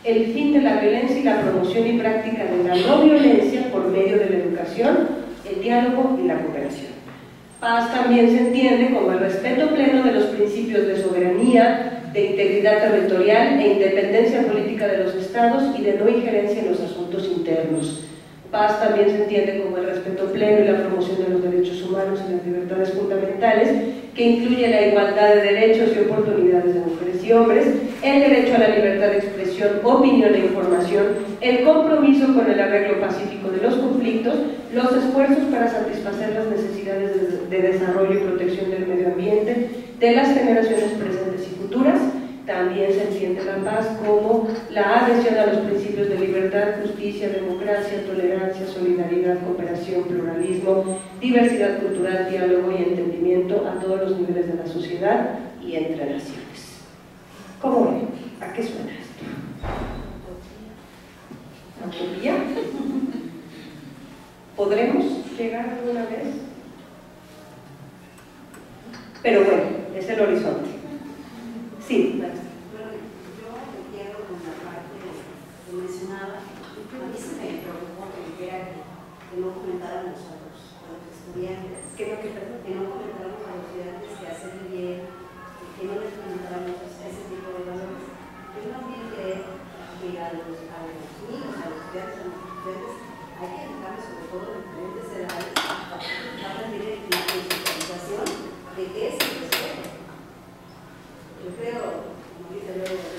el fin de la violencia y la promoción y práctica de la no violencia por medio de la educación, el diálogo y la cooperación. Paz también se entiende como el respeto pleno de los principios de soberanía, de integridad territorial e independencia política de los estados y de no injerencia en los asuntos internos. Paz también se entiende como el respeto pleno y la promoción de los derechos humanos y las libertades fundamentales, que incluye la igualdad de derechos y oportunidades de mujeres y hombres, el derecho a la libertad de expresión, opinión e información, el compromiso con el arreglo pacífico de los conflictos, los esfuerzos para satisfacer las necesidades de desarrollo y protección del medio ambiente de las generaciones presentes y futuras. También se entiende la paz como la adhesión a los principios de libertad, justicia, democracia, tolerancia, solidaridad, cooperación, pluralismo, diversidad cultural, diálogo y entendimiento a todos los niveles de la sociedad y entre naciones. ¿Cómo ven? ¿A qué suena esto? ¿Utopía? ¿Podremos llegar alguna vez? Pero bueno, es el horizonte. Sí, bueno, yo me quiero con la parte que mencionaba. A mí se me preocupó que no comentaran a los estudiantes, que no comentáramos a los estudiantes que hacer bien, que no les comentáramos ese tipo de valores. Yo no quiero creer que a los niños, a los estudiantes, hay que educarles sobre todo en diferentes edades para tener la concientización de qué es el respeto. Yo creo, como dice luego el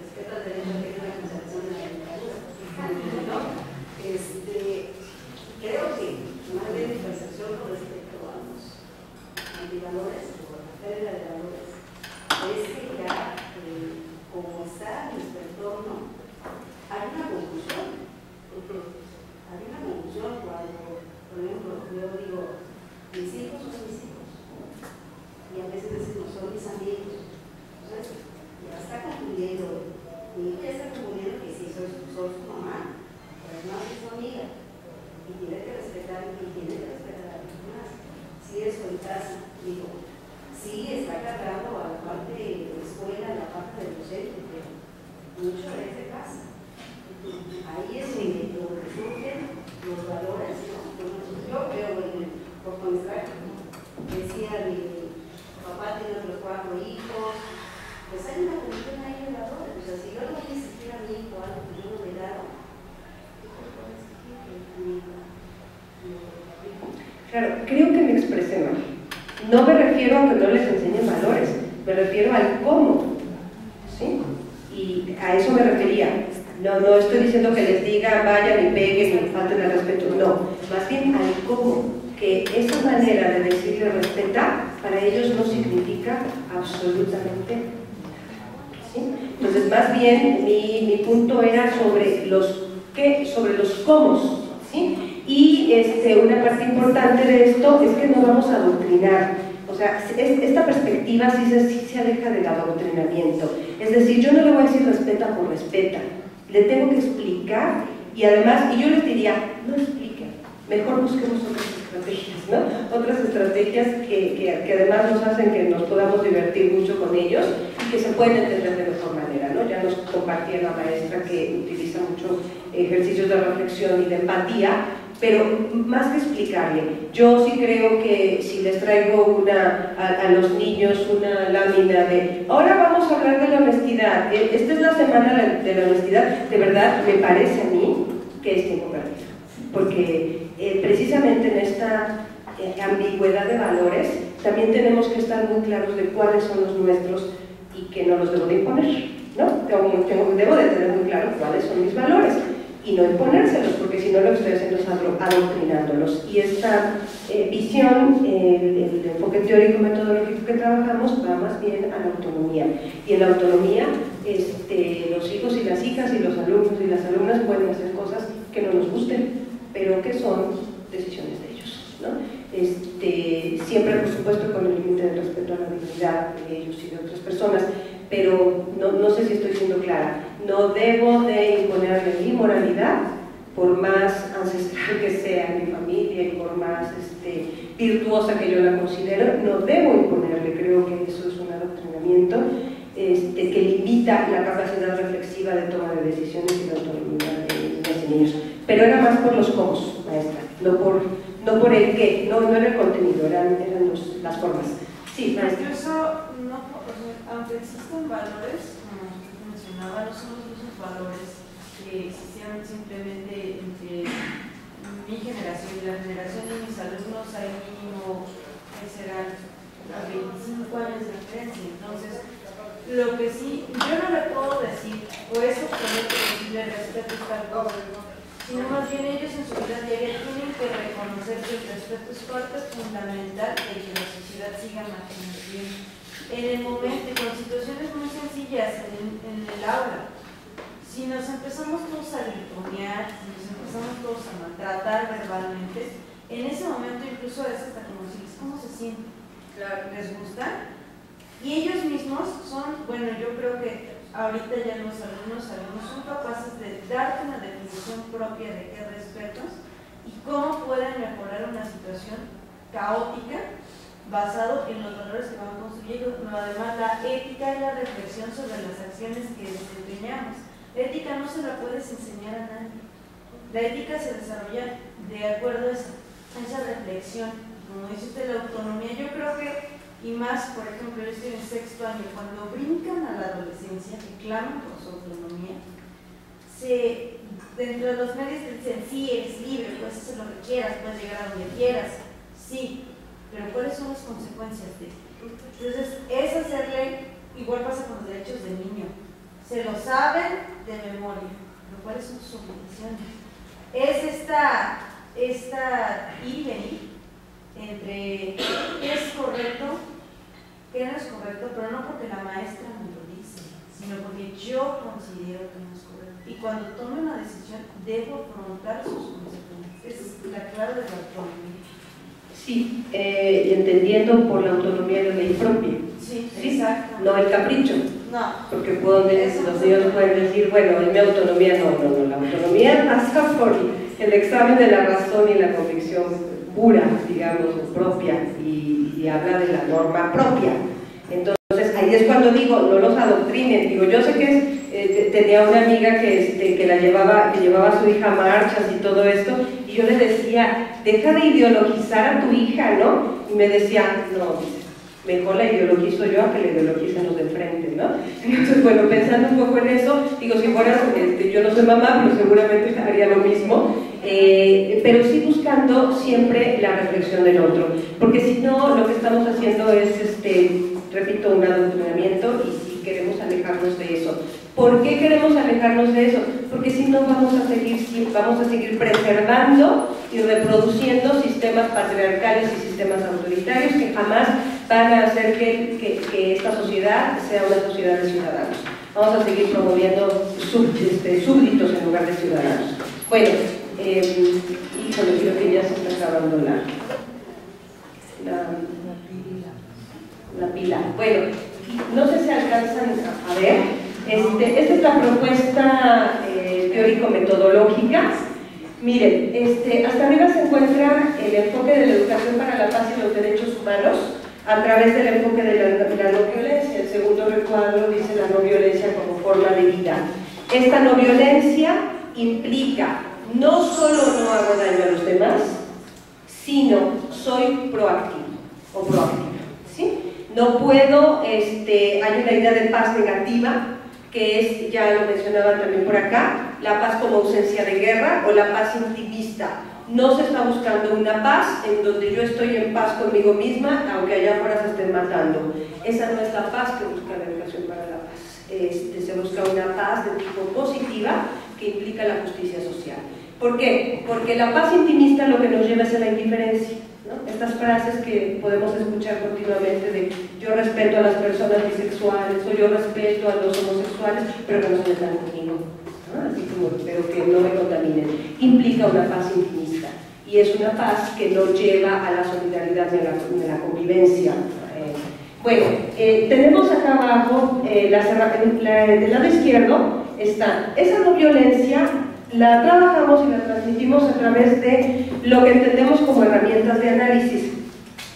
respeto al derecho a tener una concepción de la educación, ¿no? Creo que no hay percepción con respecto a los antivalores, pero yo digo, mis hijos son mis hijos. Y a veces decimos, son mis amigos. Entonces, ya está confundiendo. Mi hija ya está confundiendo que sí, soy su mamá, pero no es su amiga. Y tiene que respetar a los demás. Si es su casa, digo, sí está cargando a la parte de la escuela, a la parte del docente, pero mucho es de casa. Ahí es donde lo que surgen los valores, ¿no? Yo veo en el cortometraje, decía mi papá tiene otros 4 hijos, pues hay una cuestión ahí de valores. O sea, si yo no voy a exigir a mi hijo algo que yo no me he dado, ¿qué puedo exigir que mi hijo no? Claro, creo que me expresé mal. No me refiero a que no les enseñen valores, me refiero al cómo, ¿sí? Y a eso me refería. No estoy diciendo que les diga vayan y peguen y falten al respeto, no, más bien al cómo, que esa manera de decirle respetar para ellos no significa absolutamente nada, ¿sí? Entonces, más bien mi punto era sobre los qué, sobre los cómo, ¿sí? Y una parte importante de esto es que no vamos a adoctrinar. O sea, esta perspectiva sí se aleja del adoctrinamiento. Es decir, yo no le voy a decir respeta por respeta, le tengo que explicar y además, y yo les diría, no expliquen, mejor busquemos otras estrategias, ¿no? Otras estrategias que además nos hacen que nos podamos divertir mucho con ellos y que se pueden entender de mejor manera, ¿no? Ya nos compartía la maestra que utiliza mucho ejercicios de reflexión y de empatía, pero más que explicarle, yo sí creo que si les traigo a los niños una lámina de ahora vamos a hablar de la honestidad, esta es la semana de la honestidad, de verdad me parece a mí que es tiempo perdido, porque precisamente en esta ambigüedad de valores también tenemos que estar muy claros de cuáles son los nuestros y que no los debo de imponer, ¿no? Debo de tener muy claro cuáles son mis valores y no imponérselos, porque si no lo que estoy haciendo es adoctrinándolos. Y esta visión, el enfoque teórico metodológico que trabajamos va más bien a la autonomía. Y en la autonomía, los hijos y las hijas y los alumnos y las alumnas pueden hacer cosas que no nos gusten, pero que son decisiones de ellos, ¿no? Siempre, por supuesto, con el límite de respeto a la dignidad de ellos y de otras personas, pero no sé si estoy siendo clara. No debo de imponerle mi moralidad, por más ancestral que sea en mi familia y por más virtuosa que yo la considero, no debo imponerle. Creo que eso es un adoctrinamiento que limita la capacidad reflexiva de toma de decisiones y de autonomía de niñas y niños. Pero era más por los cómo, maestra, no por el qué, no era el contenido, eran las formas. Sí, maestra. Incluso, aunque existen valores, como usted mencionaba, no son los mismos valores que existieron simplemente entre mi generación y la generación de mis alumnos. Hay mínimo que serán 25 años de diferencia. Entonces, lo que sí, yo no le puedo decir, o eso puede decirle respeto a tal cosa, sino más bien ellos en su vida diaria tienen que reconocer que el respeto es parte fundamental de que la sociedad siga marchando bien. En el momento, con situaciones muy sencillas en el aula, si nos empezamos todos a gritonear, si nos empezamos todos a maltratar verbalmente, en ese momento incluso es hasta como si ¿cómo se sienten? Claro, ¿les gusta? Y ellos mismos son, bueno, yo creo que ahorita ya los alumnos son capaces de darte una definición propia de qué respetos y cómo pueden mejorar una situación caótica basado en los valores que van construyendo, pero además la ética y la reflexión sobre las acciones que desempeñamos. La ética no se la puedes enseñar a nadie. La ética se desarrolla de acuerdo a esa reflexión. Como dice usted, la autonomía, yo creo que, y más, por ejemplo, yo estoy en 6º año, cuando brincan a la adolescencia, que claman por su autonomía, dentro de los medios te dicen, sí, eres libre, puedes hacer lo que quieras, puedes llegar a donde quieras, sí, pero ¿cuáles son las consecuencias de esto? Entonces, es hacerle, igual pasa con los derechos del niño, se lo saben de memoria, pero ¿cuáles son sus obligaciones? Es esta ir y venir entre qué es correcto, qué no es correcto, pero no porque la maestra me lo dice, sino porque yo considero que no es correcto. Y cuando tome una decisión, debo afrontar sus consecuencias. Esa es la clave de la autonomía. Sí, entendiendo por la autonomía de la ley propia. Sí, ¿Sí? exacto. No el capricho. No. Porque los niños pueden decir, bueno, es mi autonomía. No, la autonomía pasa por el examen de la razón y la convicción pura, digamos, propia, y habla de la norma propia. Entonces, ahí es cuando digo, no los adoctrinen. Digo, yo sé que tenía una amiga que llevaba a su hija a marchas y todo esto, y yo le decía, deja de ideologizar a tu hija, ¿no? Y me decía, no, mejor la ideologizo yo a que la ideologicen los de enfrente, ¿no? Entonces, bueno, pensando un poco en eso, digo, si fuera, yo no soy mamá, pero seguramente haría lo mismo, pero sí buscando siempre la reflexión del otro, porque si no, lo que estamos haciendo es, repito, un adoctrinamiento, y si queremos alejarnos de eso. ¿Por qué queremos alejarnos de eso? Porque si no vamos a seguir preservando y reproduciendo sistemas patriarcales y sistemas autoritarios que jamás van a hacer que esta sociedad sea una sociedad de ciudadanos. Vamos a seguir promoviendo súbditos en lugar de ciudadanos. Bueno, híjole, creo que ya se está acabando la pila. Bueno, no sé si alcanzan a ver. Esta es la propuesta teórico-metodológica. Miren, hasta arriba se encuentra el enfoque de la educación para la paz y los derechos humanos a través del enfoque de la no violencia. El segundo recuadro dice la no violencia como forma de vida. Esta no violencia implica no solo no hago daño a los demás, sino soy proactivo o proactiva, ¿sí? No puedo, hay una idea de paz negativa, que es, ya lo mencionaban también por acá, la paz como ausencia de guerra o la paz intimista. No se está buscando una paz en donde yo estoy en paz conmigo misma, aunque allá afuera se estén matando. Esa no es la paz que busca la educación para la paz. Se busca una paz de tipo positiva que implica la justicia social. ¿Por qué? Porque la paz intimista lo que nos lleva es a la indiferencia, ¿no? Estas frases que podemos escuchar continuamente de yo respeto a las personas bisexuales o yo respeto a los homosexuales, pero que no se metan conmigo, ¿no? Así como, pero que no me contaminen. Implica una paz intimista y es una paz que no lleva a la solidaridad ni a la convivencia. Bueno, tenemos acá abajo, del lado izquierdo está esa no violencia. La trabajamos y la transmitimos a través de lo que entendemos como herramientas de análisis.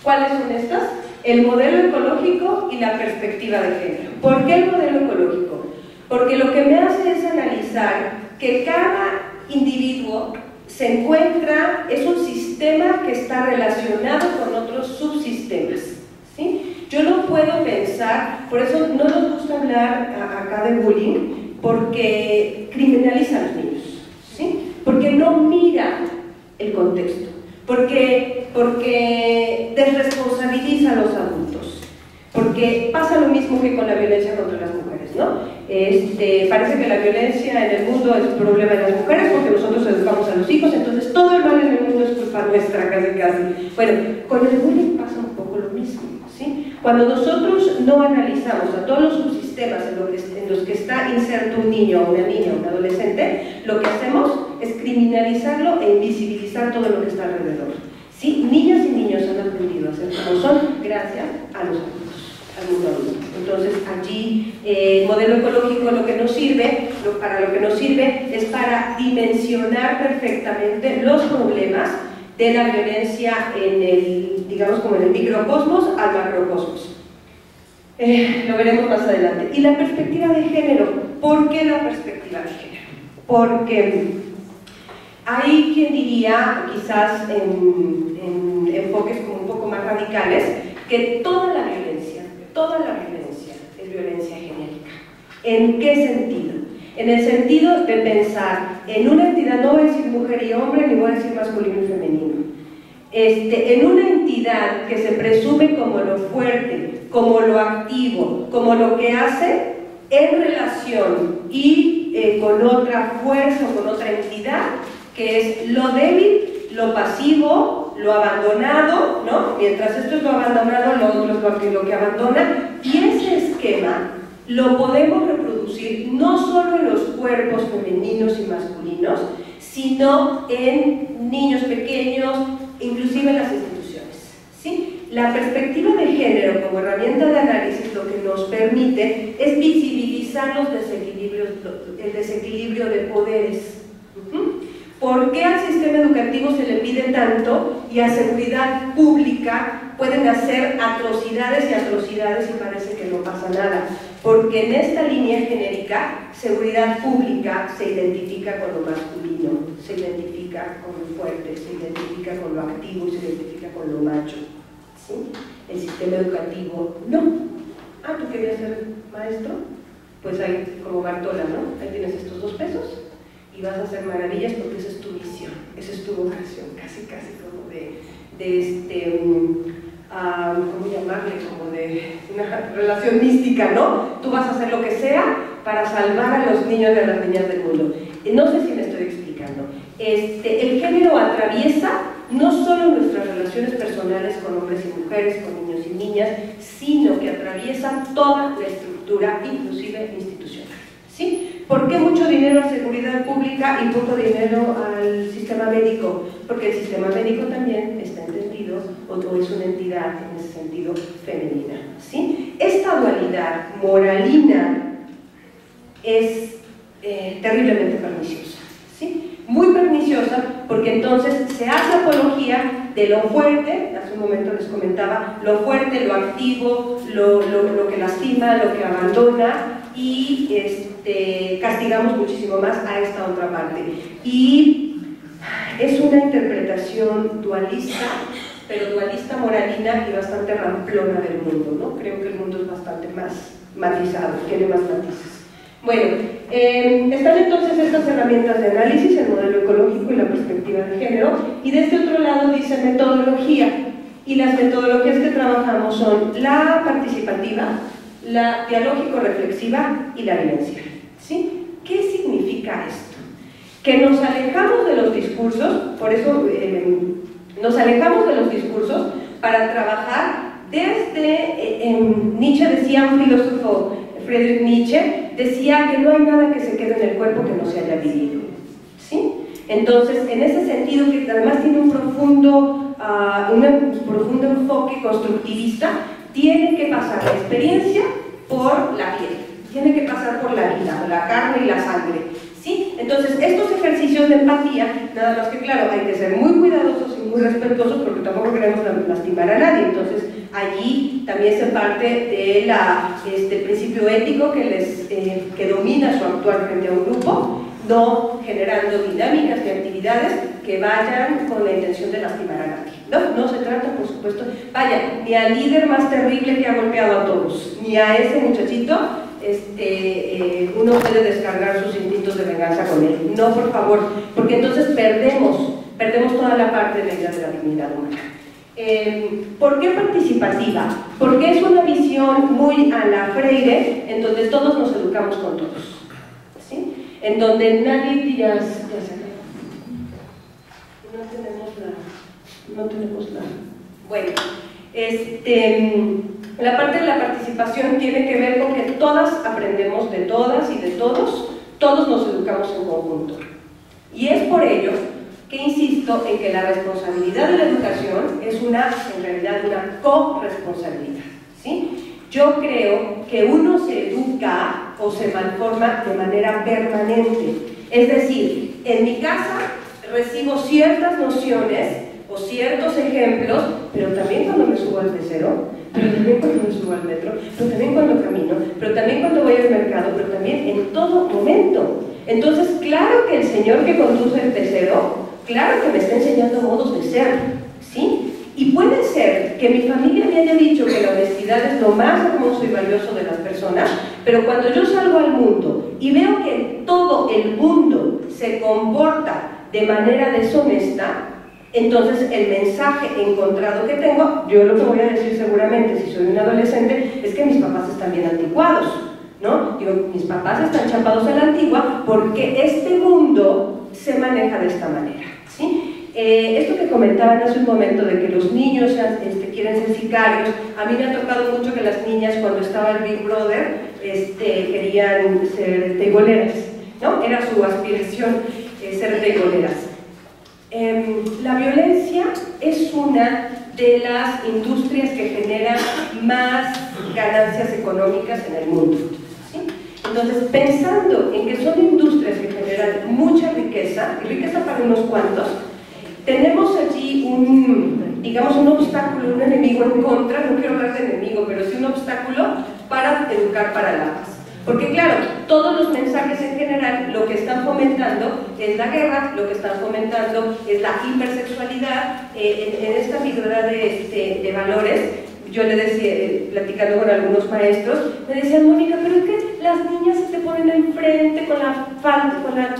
¿Cuáles son estas? El modelo ecológico y la perspectiva de género. ¿Por qué el modelo ecológico? Porque lo que me hace es analizar que cada individuo se encuentra, es un sistema que está relacionado con otros subsistemas, ¿sí? Yo no puedo pensar, por eso no nos gusta hablar acá de bullying, porque criminaliza a los niños. ¿Sí? Porque no mira el contexto, porque desresponsabiliza a los adultos, porque pasa lo mismo que con la violencia contra las mujeres, ¿no? Parece que la violencia en el mundo es un problema de las mujeres porque nosotros educamos a los hijos, entonces todo el mal en el mundo es culpa nuestra, casi. Bueno, con el bullying pasa un poco lo mismo, ¿sí? Cuando nosotros no analizamos a todos los subsistemas en los que está inserto un niño, una niña, un adolescente, lo que hacemos es criminalizarlo e invisibilizar todo lo que está alrededor, ¿sí? Niñas y niños han aprendido a ser como son gracias a los adultos, al mundo adulto. Entonces allí el modelo ecológico para lo que nos sirve es para dimensionar perfectamente los problemas de la violencia digamos como en el microcosmos al macrocosmos. Lo veremos más adelante. Y la perspectiva de género. ¿Por qué la perspectiva de género? Porque hay quien diría, quizás en enfoques como un poco más radicales, que toda la violencia es violencia genérica. ¿En qué sentido? En el sentido de pensar en una entidad, no voy a decir mujer y hombre, ni voy a decir masculino y femenino, en una entidad que se presume como lo fuerte, como lo activo, como lo que hace en relación y con otra fuerza o con otra entidad, que es lo débil, lo pasivo, lo abandonado, ¿no? Mientras esto es lo abandonado, lo otro es lo que abandona, y ese esquema lo podemos reproducir no solo en los cuerpos femeninos y masculinos, sino en niños pequeños, inclusive en las instituciones. La perspectiva de género como herramienta de análisis lo que nos permite es visibilizar los desequilibrios, el desequilibrio de poderes. ¿Por qué al sistema educativo se le pide tanto y a seguridad pública pueden hacer atrocidades y atrocidades y parece que no pasa nada? Porque en esta línea genérica, seguridad pública se identifica con lo masculino, se identifica con lo fuerte, se identifica con lo activo y se identifica con lo macho. ¿Sí? El sistema educativo no. Ah, ¿tú querías ser maestro? Pues ahí, como Bartola, ¿no? Ahí tienes estos 2 pesos y vas a hacer maravillas porque esa es tu misión, esa es tu vocación, casi como ¿cómo llamarle? Como de una relación mística, ¿no? Tú vas a hacer lo que sea para salvar a los niños y a las niñas del mundo. No sé si me estoy explicando. El género atraviesa no solo nuestras relaciones personales con hombres y mujeres, con niños y niñas, sino que atraviesa toda la estructura, inclusive institucional. ¿Sí? ¿Por qué mucho dinero a seguridad pública y poco dinero al sistema médico? Porque el sistema médico también está entendido o es una entidad en ese sentido femenina. ¿Sí? Esta dualidad moralina es terriblemente perniciosa. ¿Sí? Muy perniciosa porque entonces se hace apología de lo fuerte, hace un momento les comentaba, lo fuerte, lo activo, lo que lastima, lo que abandona, y castigamos muchísimo más a esta otra parte. Y es una interpretación dualista, pero dualista moralina y bastante ramplona del mundo, ¿no? Creo que el mundo es bastante más matizado, tiene más matices. Bueno, están entonces estas herramientas de análisis, el modelo ecológico y la perspectiva de género, y de este otro lado dice metodología, y las metodologías que trabajamos son la participativa, la dialógico-reflexiva y la vivencial. ¿Sí? ¿Qué significa esto? Que nos alejamos de los discursos, por eso nos alejamos de los discursos para trabajar desde, Nietzsche decía, un filósofo, Friedrich Nietzsche, decía que no hay nada que se quede en el cuerpo que no se haya vivido. ¿Sí? Entonces, en ese sentido, que además tiene un profundo enfoque constructivista, tiene que pasar la experiencia por la piel, tiene que pasar por la vida, la carne y la sangre. ¿Sí? Entonces, estos ejercicios de empatía, nada más que claro, hay que ser muy cuidadosos y muy respetuosos porque tampoco queremos lastimar a nadie. Entonces, allí también se parte del principio ético que domina su actuar frente a un grupo, no generando dinámicas ni actividades que vayan con la intención de lastimar a nadie. No se trata, por supuesto, vaya, ni al líder más terrible que ha golpeado a todos, ni a ese muchachito, uno puede descargar sus instintos de venganza con él. No, por favor, porque entonces perdemos toda la parte de la idea de la dignidad humana. ¿Por qué participativa? Porque es una visión muy a la Freire, en donde todos nos educamos con todos. ¿Sí? En donde nadie ya se no tenemos la bueno, la parte de la participación tiene que ver con que todas aprendemos de todas y de todos nos educamos en conjunto, y es por ello que insisto en que la responsabilidad de la educación es en realidad una corresponsabilidad. ¿Sí? Yo creo que uno se educa o se malforma de manera permanente, es decir, en mi casa recibo ciertas nociones o ciertos ejemplos, pero también cuando me subo al pecero, pero también cuando me subo al metro, pero también cuando camino, pero también cuando voy al mercado, pero también en todo momento. Entonces, claro que el señor que conduce el pecero, claro que me está enseñando modos de ser, ¿sí? Y puede ser que mi familia me haya dicho que la honestidad es lo más hermoso y valioso de las personas, pero cuando yo salgo al mundo y veo que todo el mundo se comporta de manera deshonesta, entonces el mensaje encontrado que tengo, yo lo que voy a decir seguramente si soy un adolescente, es que mis papás están bien anticuados, ¿no? Digo, mis papás están chapados a la antigua porque este mundo se maneja de esta manera, ¿sí? Esto que comentaban hace un momento de que los niños quieren ser sicarios, a mí me ha tocado mucho que las niñas cuando estaba el Big Brother querían ser teiboleras, ¿no? Era su aspiración ser teiboleras. La violencia es una de las industrias que generan más ganancias económicas en el mundo, ¿sí? Entonces, pensando en que son industrias que generan mucha riqueza, y riqueza para unos cuantos, tenemos allí digamos, un obstáculo, un enemigo en contra, no quiero hablar de enemigo, pero sí un obstáculo para educar para la paz. Porque claro, todos los mensajes en general lo que están fomentando es la guerra, lo que están fomentando es la hipersexualidad, en esta ambigüedad de valores. Yo le decía, platicando con algunos maestros, me decían, Mónica, pero es que las niñas se te ponen enfrente con la falda, con la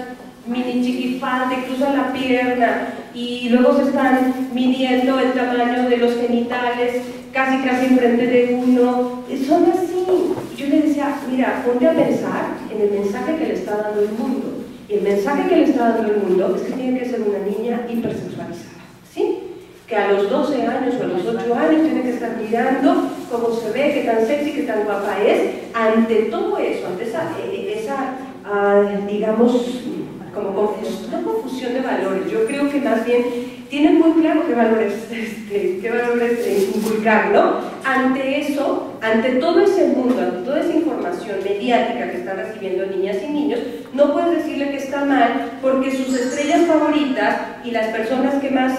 mini chiquifalda y cruzan la pierna y luego se están midiendo el tamaño de los genitales casi enfrente de uno. Son así. Yo le decía, mira, ponte a pensar en el mensaje que le está dando el mundo. Y el mensaje que le está dando el mundo es que tiene que ser una niña hipersexualizada, ¿sí? Que a los 12 años o a los 8 años tiene que estar mirando cómo se ve, qué tan sexy, qué tan guapa es. Ante todo eso, ante esa digamos, como no confusión de valores, yo creo que más bien tienen muy claro qué valores inculcar, ¿no? Ante eso, ante todo ese mundo, ante toda esa información mediática que están recibiendo niñas y niños, no puedes decirle que está mal porque sus estrellas favoritas y las personas que más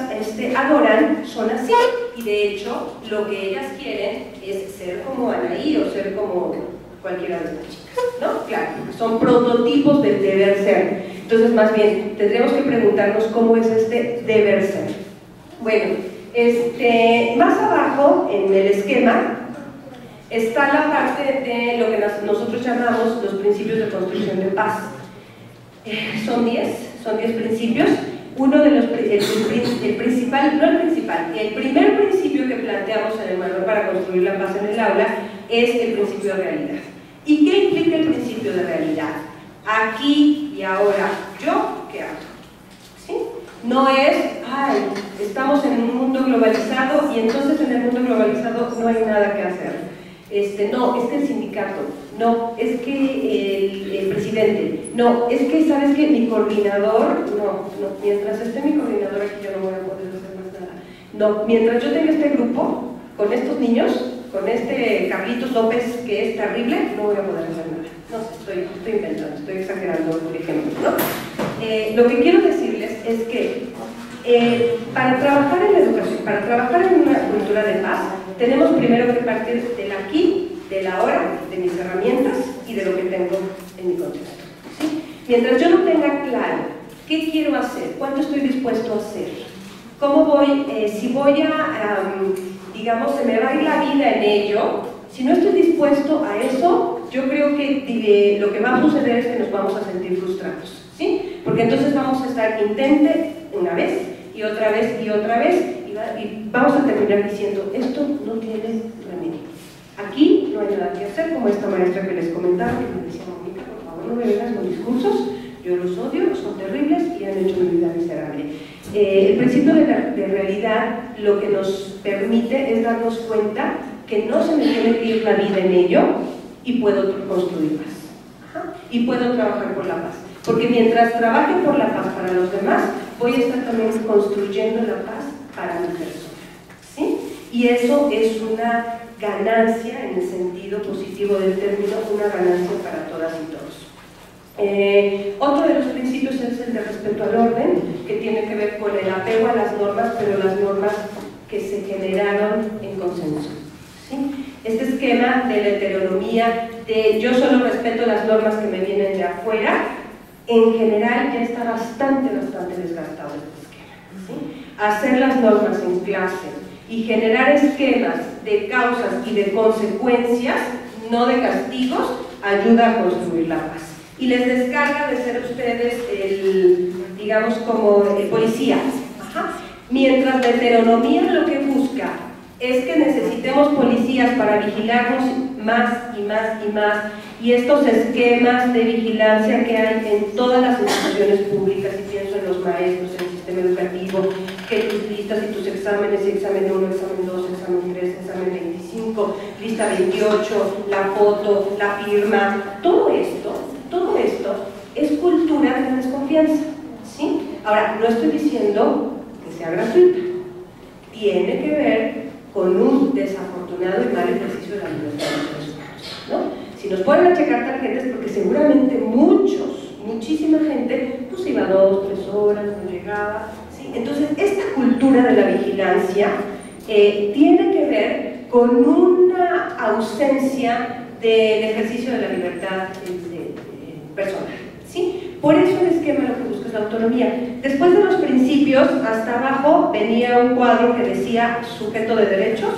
adoran son así, y de hecho lo que ellas quieren es ser como Anaí o ser como cualquiera de estas chicas, ¿no? Claro, son prototipos del deber ser. Entonces, más bien, tendremos que preguntarnos cómo es este deber ser. Bueno, más abajo en el esquema está la parte de lo que nosotros llamamos los principios de construcción de paz. Son 10 principios. Uno de los, el principal, no el principal, el primer principio que planteamos en el manual para construir la paz en el aula es el principio de realidad. ¿Y qué implica el principio de realidad? Aquí y ahora, ¿yo qué hago? ¿Sí? No es, ay, estamos en un mundo globalizado y entonces en el mundo globalizado no hay nada que hacer. No, es que el sindicato, no, es que el presidente, no, es que, ¿sabes qué? Mi coordinador, no, mientras esté mi coordinador aquí yo no voy a poder hacer más nada. No, mientras yo tenga este grupo, con estos niños, con Carlitos López, que es terrible, no voy a poder hacer nada. No sé, estoy inventando, estoy exagerando, por ejemplo, ¿no? Lo que quiero decirles es que para trabajar en la educación, para trabajar en una cultura de paz, tenemos primero que partir del aquí, del ahora, de mis herramientas y de lo que tengo en mi contexto, ¿sí? Mientras yo no tenga claro qué quiero hacer, cuánto estoy dispuesto a hacer, cómo voy, si voy digamos, se me va a ir la vida en ello, si no estoy dispuesto a eso, yo creo que lo que va a suceder es que nos vamos a sentir frustrados, ¿sí? Porque entonces vamos a estar intente una vez y otra vez y otra vez y vamos a terminar diciendo, esto no tiene remedio. Aquí no hay nada que hacer, como esta maestra que les comentaba, que me decía, Mónica, por favor, no me vengas con discursos, yo los odio, son terribles y han hecho mi vida miserable. El principio de realidad lo que nos permite es darnos cuenta que no se me tiene que ir la vida en ello y puedo construir paz. Y puedo trabajar por la paz. Porque mientras trabaje por la paz para los demás, voy a estar también construyendo la paz para mi persona, ¿sí? Y eso es una ganancia en el sentido positivo del término, una ganancia para todas y todos. Otro de los principios es el de respeto al orden, que tiene que ver con el apego a las normas, pero las normas que se generaron en consenso, ¿sí? Este esquema de la heteronomía, de yo solo respeto las normas que me vienen de afuera, en general ya está bastante desgastado este esquema, ¿sí? Hacer las normas en clase y generar esquemas de causas y de consecuencias, no de castigos, ayuda a construir la paz. Y les descarga de ser ustedes digamos, como el policía. Mientras la heteronomía lo que busca es que necesitemos policías para vigilarnos más y más y más, y estos esquemas de vigilancia que hay en todas las instituciones públicas, y pienso en los maestros, en el sistema educativo, que tus listas y tus exámenes, examen 1, examen 2, examen 3, examen 25, lista 28, la foto, la firma, todo esto es cultura de desconfianza, ¿sí? Ahora, no estoy diciendo que sea gratuita, tiene que ver con un desafortunado y mal ejercicio de la libertad de los seres humanos, ¿no? Si nos ponen a checar tarjetas, porque seguramente muchísima gente, pues iba 2, 3 horas, no llegaba, ¿sí? Entonces, esta cultura de la vigilancia tiene que ver con una ausencia del ejercicio de la libertad personal, ¿sí? Por eso el esquema lo que busca es la autonomía. Después de los principios, hasta abajo venía un cuadro que decía sujeto de derechos,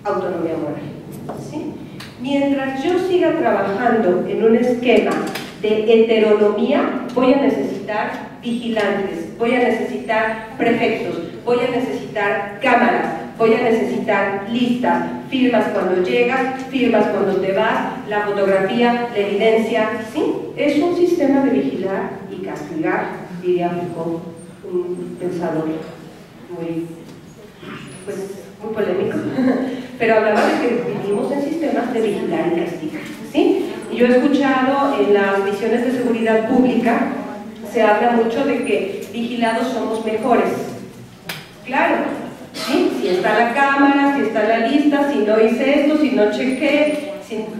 autonomía moral, ¿sí? Mientras yo siga trabajando en un esquema de heteronomía, voy a necesitar vigilantes, voy a necesitar prefectos, voy a necesitar cámaras, voy a necesitar listas, firmas cuando llegas, firmas cuando te vas, la fotografía, la evidencia, ¿sí? Es un sistema de vigilar y castigar, diría Foucault, un pensador muy polémico, pero hablaba de que vivimos en sistemas de vigilar y castigar, ¿sí? Y yo he escuchado en las misiones de seguridad pública, se habla mucho de que vigilados somos mejores. Claro, ¿sí? Si está la cámara, si está la lista, si no hice esto, si no chequé,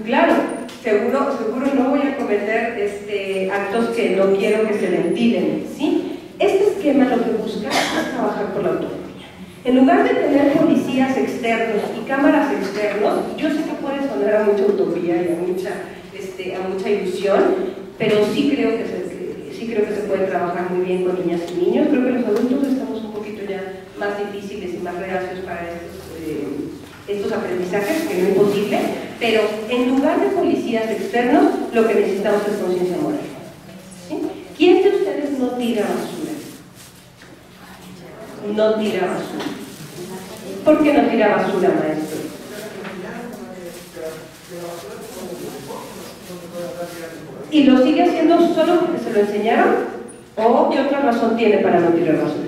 claro, seguro no voy a cometer actos que no quiero que se ventilen, ¿sí? Este esquema lo que busca es trabajar por la autonomía. En lugar de tener policías externos y cámaras externos, yo sé que puede sonar a mucha utopía y a mucha ilusión, pero sí creo que se puede trabajar muy bien con niñas y niños. Creo que los adultos estamos un poquito ya más difíciles y más reacios para estos aprendizajes, que no es imposible, pero en lugar de policías externos, lo que necesitamos es conciencia moral, ¿sí? ¿Quién de ustedes no tira basura? No tira basura. ¿Por qué no tira basura, maestro? ¿Y lo sigue haciendo solo porque se lo enseñaron? ¿O qué otra razón tiene para no tirar basura?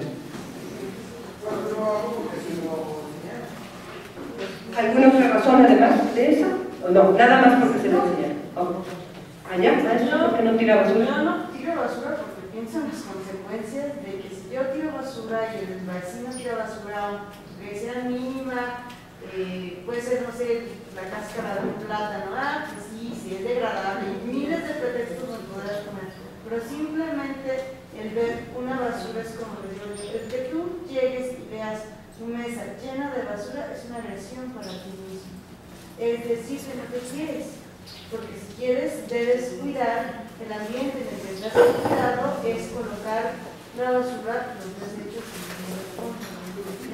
¿Alguna otra razón además de esa? ¿O no? Nada más porque se lo enseñaron. ¿Allá, maestro? ¿Por qué no tira basura? No tiro basura porque pienso en las consecuencias de que si yo tiro basura y el vecino tira basura, que sea mínima, puede ser, no sé, la cáscara de un plátano, pues sí, es degradable, y miles de pretextos nos podrás comer, pero simplemente el ver una basura es como les digo, el que tú llegues y veas tu mesa llena de basura es una agresión para ti mismo, es decir, que no te quieres, porque si quieres debes cuidar el ambiente en el que estás cuidado, es colocar la basura, los desechos que no corresponden.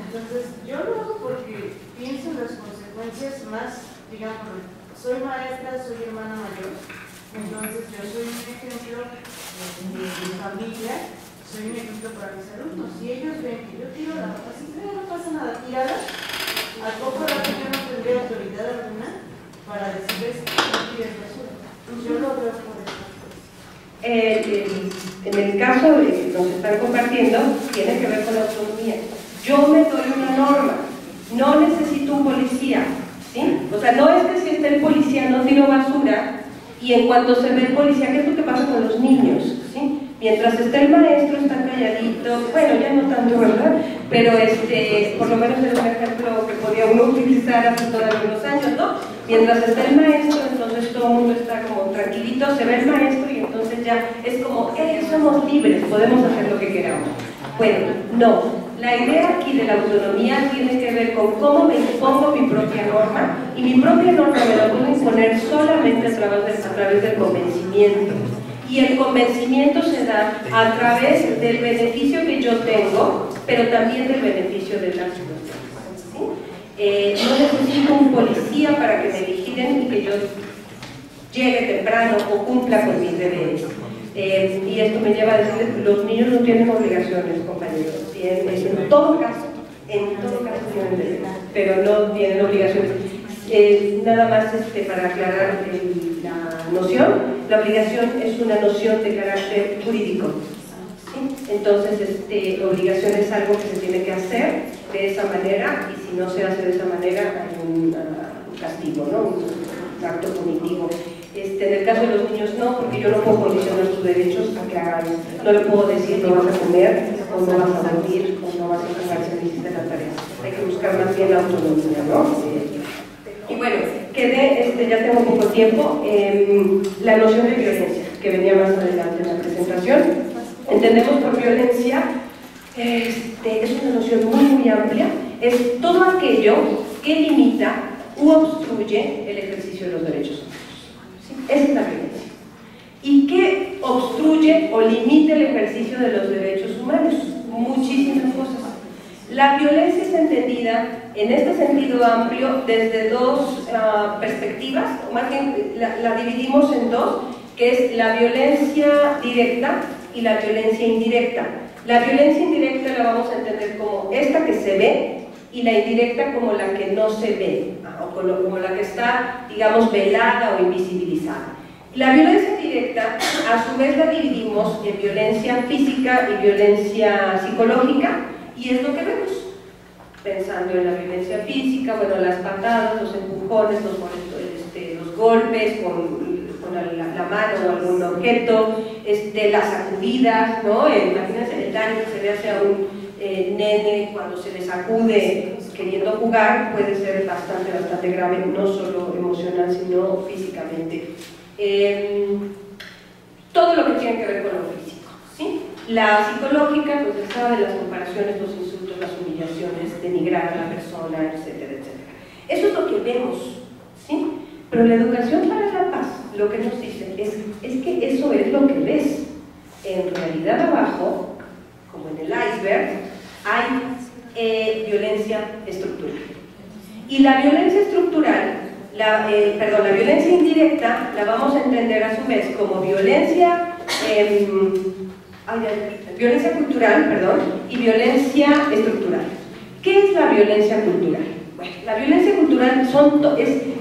Entonces, yo lo hago porque pienso en las consecuencias más, digamos, soy maestra, soy hermana mayor, entonces yo soy un ejemplo de mi familia, soy un ejemplo para mis alumnos. Si ellos ven que yo tiro la ropa, si no pasa nada, tirada, al poco rato yo no tendría autoridad alguna para decirles que no tires basura. Yo lo veo por eso. En el caso que nos están compartiendo, tiene que ver con la autonomía. Yo me doy una norma, no necesito un policía, ¿sí? O sea, no es que si está el policía no tiro basura y en cuanto se ve el policía, ¿qué es lo que pasa con los niños? ¿Sí? Mientras está el maestro, están calladitos, bueno, ya no tanto, ¿verdad? Pero por lo menos es un ejemplo que podía uno utilizar hace todavía unos años, ¿no? Mientras está el maestro, entonces todo el mundo está como tranquilito, se ve el maestro y entonces ya es como, somos libres, podemos hacer lo que queramos. Bueno, no. La idea aquí de la autonomía tiene que ver con cómo me impongo mi propia norma, y mi propia norma me la puedo imponer solamente a través del convencimiento. Y el convencimiento se da a través del beneficio que yo tengo, pero también del beneficio de las personas, ¿sí? No necesito un policía para que me vigilen y que yo llegue temprano o cumpla con mis deberes. Y esto me lleva a decirles que los niños no tienen obligaciones, compañeros. En todo caso tienen deberes, pero no tienen obligaciones. Nada más para aclarar la noción, la obligación es una noción de carácter jurídico, ¿sí? Entonces obligación es algo que se tiene que hacer de esa manera, y si no se hace de esa manera hay un castigo, ¿no? Un acto punitivo. En el caso de los niños no, porque yo no puedo condicionar sus derechos a que hagan. No le puedo decir no vas a comer, o no vas a dormir, o no vas a jugar si no hiciste la tarea. Hay que buscar más más bien la autonomía, ¿no? Y bueno, ya tengo poco tiempo, la noción de violencia, que venía más adelante en la presentación. Entendemos por violencia, es una noción muy amplia, es todo aquello que limita u obstruye el ejercicio de los derechos humanos. ¿Sí? Esa es la violencia. ¿Y qué obstruye o limita el ejercicio de los derechos humanos? Muchísimas cosas. La violencia es entendida en este sentido amplio desde dos perspectivas, o más bien la dividimos en dos, que es la violencia directa y la violencia indirecta. La violencia indirecta la vamos a entender como esta que se ve y la indirecta como la que no se ve, o como la que está, digamos, velada o invisibilizada. La violencia directa, a su vez, la dividimos en violencia física y violencia psicológica, y es lo que vemos. Pensando en la violencia física, bueno, las patadas, los empujones, los golpes con la mano o algún objeto, las sacudidas, ¿no? Imagínense el daño que se le hace a un nene cuando se le sacude queriendo jugar, puede ser bastante grave, no solo emocional, sino físicamente. Todo lo que tiene que ver con lo físico, ¿sí? La psicológica, pues ya saben, las comparaciones, los insultos, las humillaciones, denigrar a la persona, etcétera, etcétera. Eso es lo que vemos, ¿sí? Pero la educación para la paz, lo que nos dice es que eso es lo que ves. En realidad abajo, como en el iceberg, hay violencia estructural. Y la violencia estructural, la violencia indirecta, la vamos a entender a su vez como violencia cultural, y violencia estructural. ¿Qué es la violencia cultural? Bueno, la violencia cultural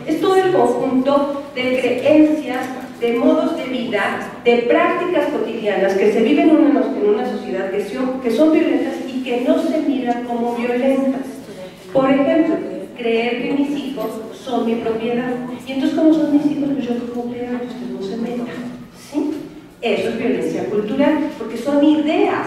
es todo el conjunto de creencias, de modos de vida, de prácticas cotidianas que se viven en una sociedad que son violentas y que no se miran como violentas. Por ejemplo, creer que mis hijos son mi propiedad. Y entonces, como son mis hijos, pues yo como que usted no se meta. ¿Sí? Eso es violencia cultural, porque son ideas.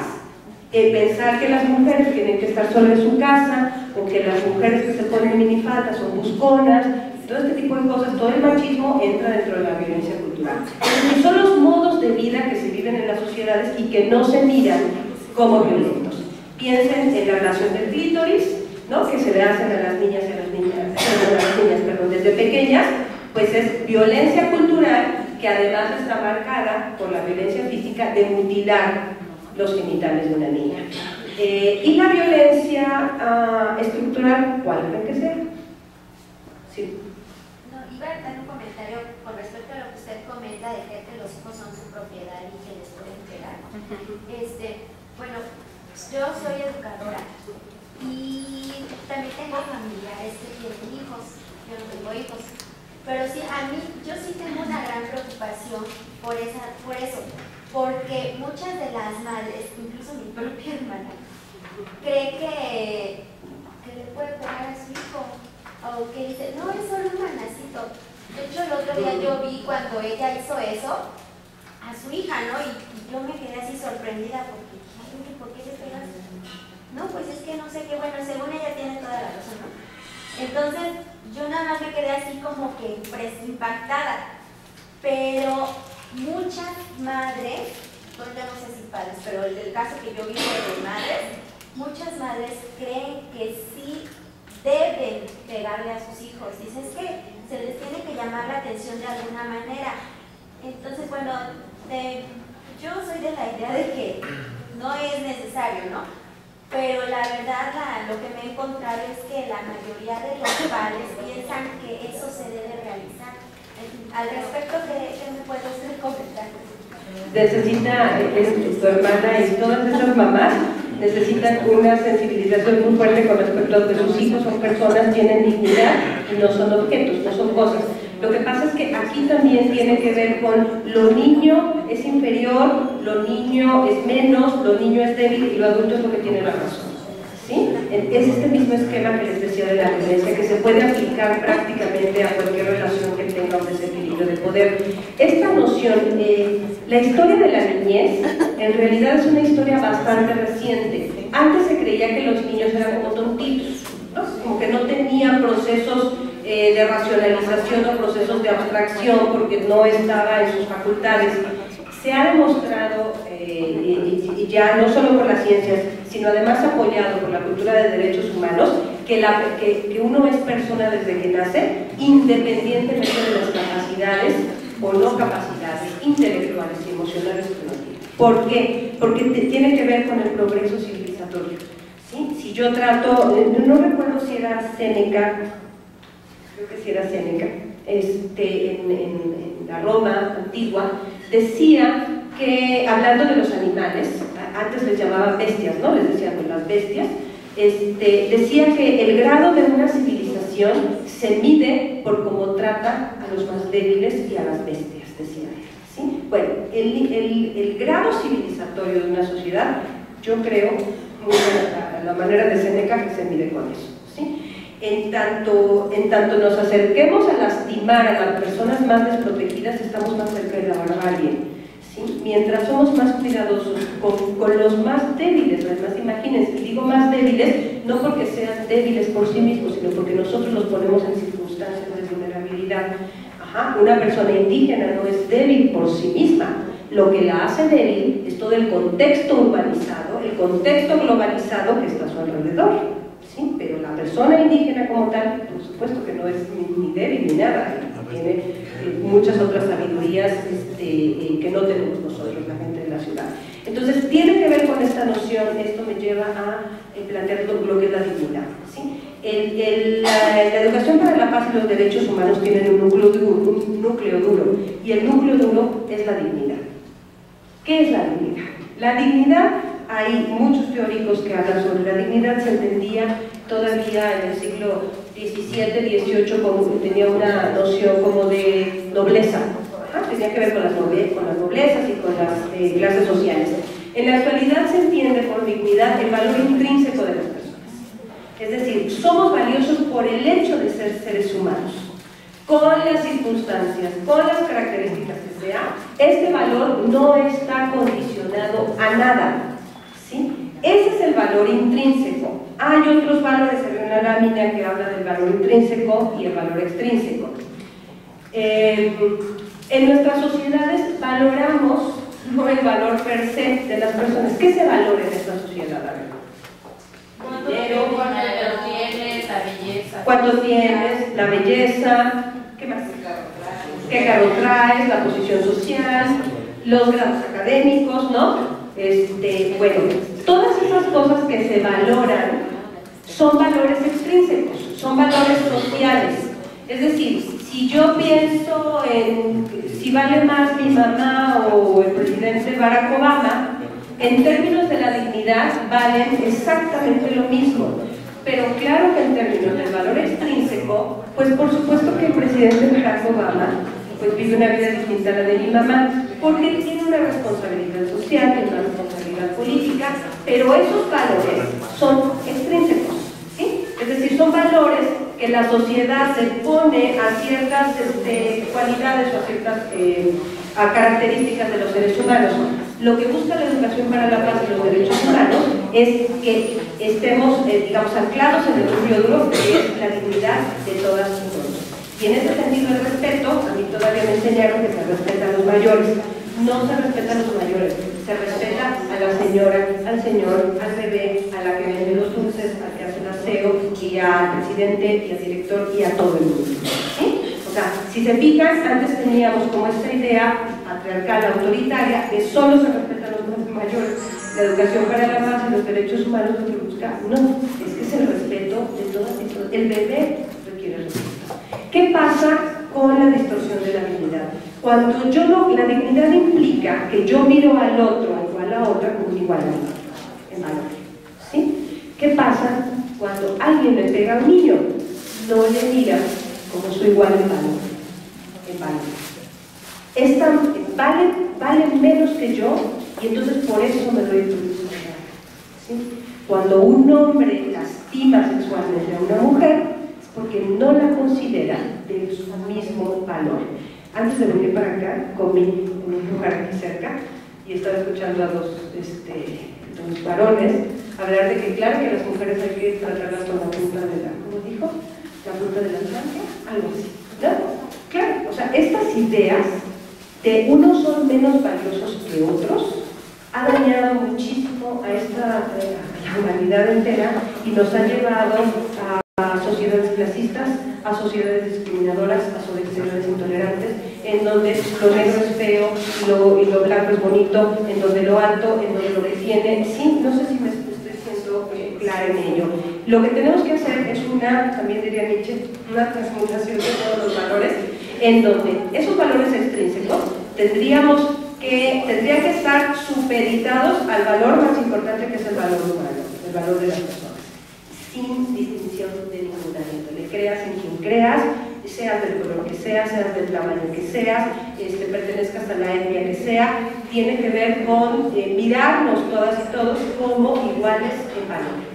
Pensar que las mujeres tienen que estar solas en su casa, o que las mujeres que se ponen minifaldas son busconas, todo este tipo de cosas, todo el machismo entra dentro de la violencia cultural. Entonces, son los modos de vida que se viven en las sociedades y que no se miran como violentos. Piensen en la relación del clítoris, ¿no? Que se le hacen a las niñas desde pequeñas, pues es violencia cultural que además está marcada por la violencia física de mutilar los genitales de una niña. Y la violencia estructural, ¿cuál creen que sea? Sí. No, iba a dar un comentario con respecto a lo que usted comenta de que los hijos son su propiedad y que les pueden pegar. Bueno, yo soy educadora y también tengo familiares que tienen hijos. Yo no tengo hijos, pero sí, yo sí tengo una gran preocupación por eso, porque muchas de las madres, incluso mi propia hermana, cree que le puede pegar a su hijo, o que dice, no, es solo un manacito. De hecho, el otro día yo vi cuando ella hizo eso a su hija, ¿no? Y yo me quedé así sorprendida porque, ¿por qué le pegas? No, pues es que no sé qué, bueno, según ella tiene toda la razón, ¿no? Entonces, yo nada más me quedé así como que impactada, pero muchas madres, bueno, ya no sé si padres, pero el caso que yo vi de madres, muchas madres creen que sí deben pegarle a sus hijos. Dicen que se les tiene que llamar la atención de alguna manera. Entonces, bueno, yo soy de la idea de que no es necesario, ¿no? Pero la verdad, lo que me he encontrado es que la mayoría de los padres piensan que eso se debe realizar. Al respecto, ¿qué me puede usted comentar? Necesita, tu hermana y todas esas mamás necesitan una sensibilización muy fuerte con respecto a que sus hijos son personas, tienen dignidad y no son objetos, no son cosas. Lo que pasa es que aquí también tiene que ver con lo niño es inferior, lo niño es menos, lo niño es débil y lo adulto es lo que tiene la razón. ¿Sí? Es este mismo esquema que les decía de la violencia, que se puede aplicar prácticamente a cualquier relación que tenga un desequilibrio de poder. Esta noción, la historia de la niñez, en realidad es una historia bastante reciente. Antes se creía que los niños eran como tontitos, ¿no? Como que porque no tenía procesos de racionalización o procesos de abstracción, porque no estaba en sus facultades. Se ha demostrado, y ya no solo por las ciencias, sino además apoyado por la cultura de derechos humanos, que uno es persona desde que nace, independientemente de las capacidades o no capacidades intelectuales y emocionales que uno tiene. ¿Por qué? Porque tiene que ver con el progreso civilizatorio. ¿Sí? Si yo trato, no recuerdo si era Séneca, creo que sí era Séneca, en la Roma antigua, decía que, hablando de los animales, antes les llamaban bestias, ¿no? Les decían las bestias, decía que el grado de una civilización se mide por cómo trata a los más débiles y a las bestias, decía él. ¿Sí? Bueno, el grado civilizatorio de una sociedad, yo creo, la manera de Séneca, que se mide con eso. ¿Sí? En tanto nos acerquemos a lastimar a las personas más desprotegidas, estamos más cerca de la barbarie. ¿Sí? Mientras somos más cuidadosos con los más débiles, además imagínense, y digo más débiles, no porque sean débiles por sí mismos, sino porque nosotros los ponemos en circunstancias de vulnerabilidad. Una persona indígena no es débil por sí misma. Lo que la hace débil es todo el contexto urbanizado, el contexto globalizado que está a su alrededor. ¿Sí? Pero la persona indígena como tal, por supuesto que no es ni débil ni nada, tiene muchas otras sabidurías que no tenemos nosotros, la gente de la ciudad. Entonces tiene que ver con esta noción, esto me lleva a plantear lo que es la dignidad. ¿Sí? La educación para la paz y los derechos humanos tienen un núcleo duro, y el núcleo duro es la dignidad. ¿Qué es la dignidad? La dignidad, hay muchos teóricos que hablan sobre la dignidad, se entendía todavía en el siglo XVII, XVIII, como tenía una noción como de nobleza. Tenía que ver con las noblezas y con las clases sociales. En la actualidad se entiende por dignidad el valor intrínseco de las personas. Es decir, somos valiosos por el hecho de ser seres humanos. Con las circunstancias, con las características que sea, este valor no está condicionado a nada. ¿Sí? Ese es el valor intrínseco. Hay otros valores, hay una lámina que habla del valor intrínseco y el valor extrínseco. En nuestras sociedades valoramos no el valor per se de las personas. ¿Qué se valora en esta sociedad? ¿Cuánto tienes? La belleza. ¿Qué más? ¿Qué carro traes? La posición social, los grados académicos, ¿no? Bueno, todas esas cosas que se valoran son valores extrínsecos, son valores sociales. Es decir, si yo pienso en si vale más mi mamá o el presidente Barack Obama, en términos de la dignidad valen exactamente lo mismo. Pero claro que en términos del valor extrínseco, pues por supuesto que el presidente Barack Obama pues vive una vida distinta a la de mi mamá, porque tiene una responsabilidad social, tiene una responsabilidad política, pero esos valores son extrínsecos, ¿sí? Es decir, son valores que la sociedad se pone a ciertas cualidades o a ciertas a características de los seres humanos. Lo que busca la educación para la paz y los derechos humanos es que estemos, digamos, anclados en el núcleo duro, que es la dignidad de todas y todos. Y en ese sentido el respeto, a mí todavía me enseñaron que se respeta a los mayores. No se respeta a los mayores, se respeta a la señora, al señor, al bebé, a la que vende los dulces, al que hace el aseo, y al presidente, y al director, y a todo el mundo. ¿Sí? O sea, si se fijan, antes teníamos como esta idea patriarcal, autoritaria, de solo se respeta a los mayores. La educación para la paz y los derechos humanos lo que busca, no, es que es el respeto de todas y todos. El bebé requiere respeto. ¿Qué pasa con la distorsión de la dignidad? Cuando yo no, la dignidad implica que yo miro al otro o a la otra como un igual a mí, en valor. ¿Sí? ¿Qué pasa cuando alguien le pega a un niño? No le mira como su igual en valor. Vale menos que yo, y entonces por eso me doy permiso. ¿Sí? Cuando un hombre lastima sexualmente a una mujer, es porque no la considera de su mismo valor. Antes de venir para acá, comí en un lugar aquí cerca y estaba escuchando a dos varones hablar de que claro que las mujeres hay que tratarlas con la punta de la, ¿cómo dijo? cultura de la infancia, algo así, ¿no? Claro, o sea, estas ideas de unos son menos valiosos que otros ha dañado muchísimo a la humanidad entera y nos ha llevado a sociedades clasistas, a sociedades discriminadoras, a sociedades intolerantes, en donde lo negro es feo y lo blanco es bonito, en donde lo alto, en donde lo que tiene, sí, no sé si me estoy siendo clara en ello. Lo que tenemos que hacer es también diría Nietzsche, una transmutación de todos los valores, en donde esos valores extrínsecos tendrían que estar supeditados al valor más importante, que es el valor humano, el valor de las personas, sin distinción de ningún talento. Le creas en quien creas, seas del color que seas, seas del tamaño que seas, pertenezcas a la etnia que sea, tiene que ver con mirarnos todas y todos como iguales en valor.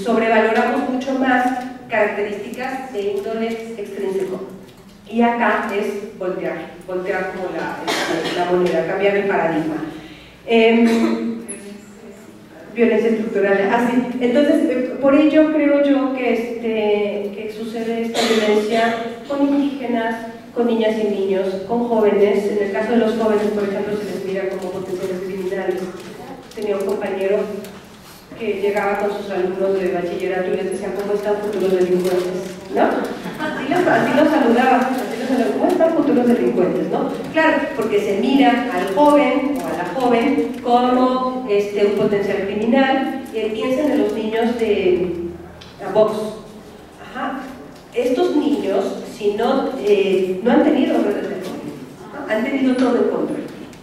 Sobrevaloramos mucho más características de índole extrínseco. Y acá es voltear como la moneda, cambiar el paradigma. Violencia estructural, así. Entonces, por ello creo yo que sucede esta violencia con indígenas, con niñas y niños, con jóvenes. En el caso de los jóvenes, por ejemplo, se les mira como potenciales criminales. Tenía un compañero que llegaba con sus alumnos de bachillerato y les decía: ¿cómo están futuros delincuentes? ¿No? Así los saludaba, ¿cómo están futuros delincuentes? ¿No? Claro, porque se mira al joven o a la joven como un potencial criminal. Piensen en los niños de Vox. Ajá. Estos niños, si no han tenido redes de apoyo, ¿no? Han tenido todo en contra.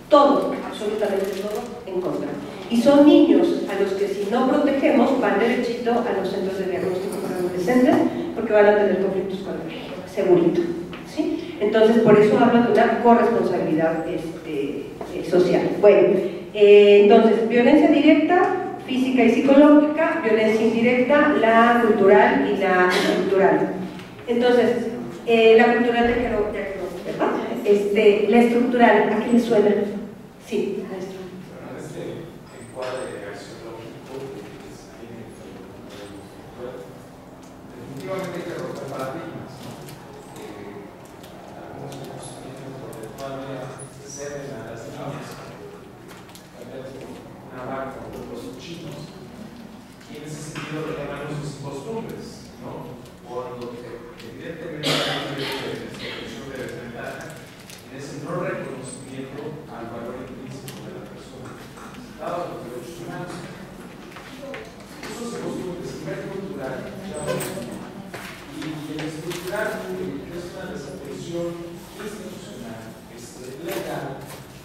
Todo, absolutamente todo en contra. Y son niños a los que, si no protegemos, van derechito a los centros de diagnóstico para adolescentes, porque van a tener conflictos con el régimen, segurito, ¿sí? Entonces, por eso hablo de una corresponsabilidad social. Bueno, entonces, violencia directa, física y psicológica, violencia indirecta, la cultural y la estructural. Entonces, la cultural ya quedó, ¿verdad? La estructural, ¿a qué le suena? Sí, maestro. Definitivamente hay que romper paradigmas, ¿no? Algunos conocimientos todavía ceden a las normas, una vaca o los chinos, y en ese sentido reclaman sus costumbres, ¿no? Cuando evidentemente hay una expresión de desventaja en ese no reconocimiento al valor intrínseco de la persona, dado los derechos humanos. Esos costumbres, el nivel cultural, y el estructural público es una desaparición institucional, legal,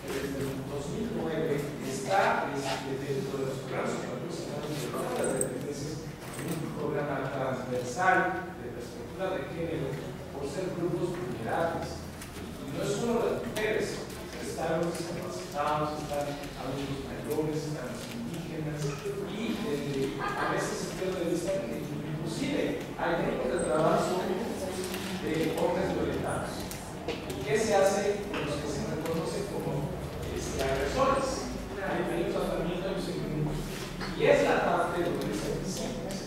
que desde el 2009 está dentro de los programas patrocinados de todas las dependencias en un programa transversal de perspectiva de género por ser grupos vulnerables. Y no es solo las mujeres, están los discapacitados, están adultos mayores, están los indígenas, y a veces se pierde de vista que inclusive hay grupos de trabajo de hombres violentados. ¿Y qué se hace con los que se reconocen como agresores? Hay un tratamiento y es la parte donde se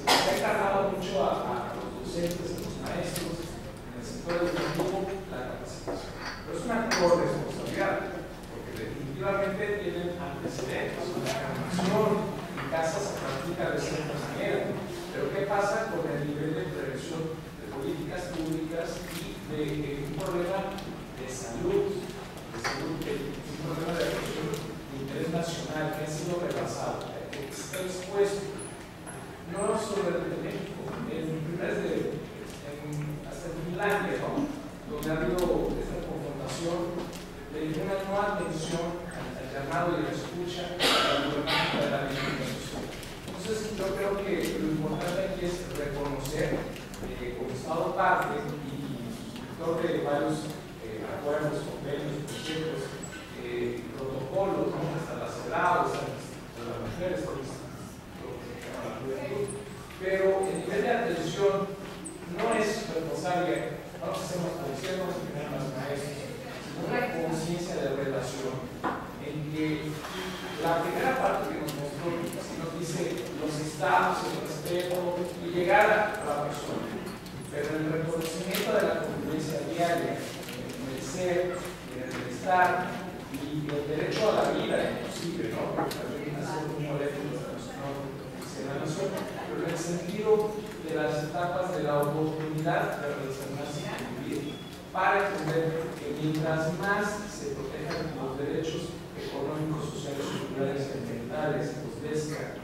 ha encargado mucho a los docentes, a los maestros, en el sector educativo, la capacitación. Pero es una corresponsabilidad, porque definitivamente tienen antecedentes, la formación en casa se practica de cierta manera. Pero ¿qué pasa con el nivel de prevención de políticas públicas y de un problema de salud, un problema de atención de interés nacional que ha sido rebasado, que está expuesto, no solo en México, hasta en Finlandia, ¿no? Donde ha habido esta confrontación de una no atención al llamado y a la escucha a la problemática de la vivienda social. Entonces, yo creo que lo importante aquí es reconocer como Estado parte y autor de varios acuerdos, convenios, proyectos, protocolos, ¿no? Hasta las CEDAW, hasta las mujeres, la juventud. Pero el nivel de atención no es responsable, vamos a ser más policías, vamos a tener más maestros, sino una conciencia de relación en que la primera parte que nos mostró, si nos dice los estados, el respeto y llegar a la persona. pero el reconocimiento de la convivencia diaria, el ser, el estar y el derecho a la vida, inclusive, ¿no? Porque también hace un colegio de la nación, pero en el sentido de las etapas de la oportunidad de relacionarse y vivir, para entender que mientras más se protejan los derechos económicos, sociales, culturales y ambientales, los DESCA,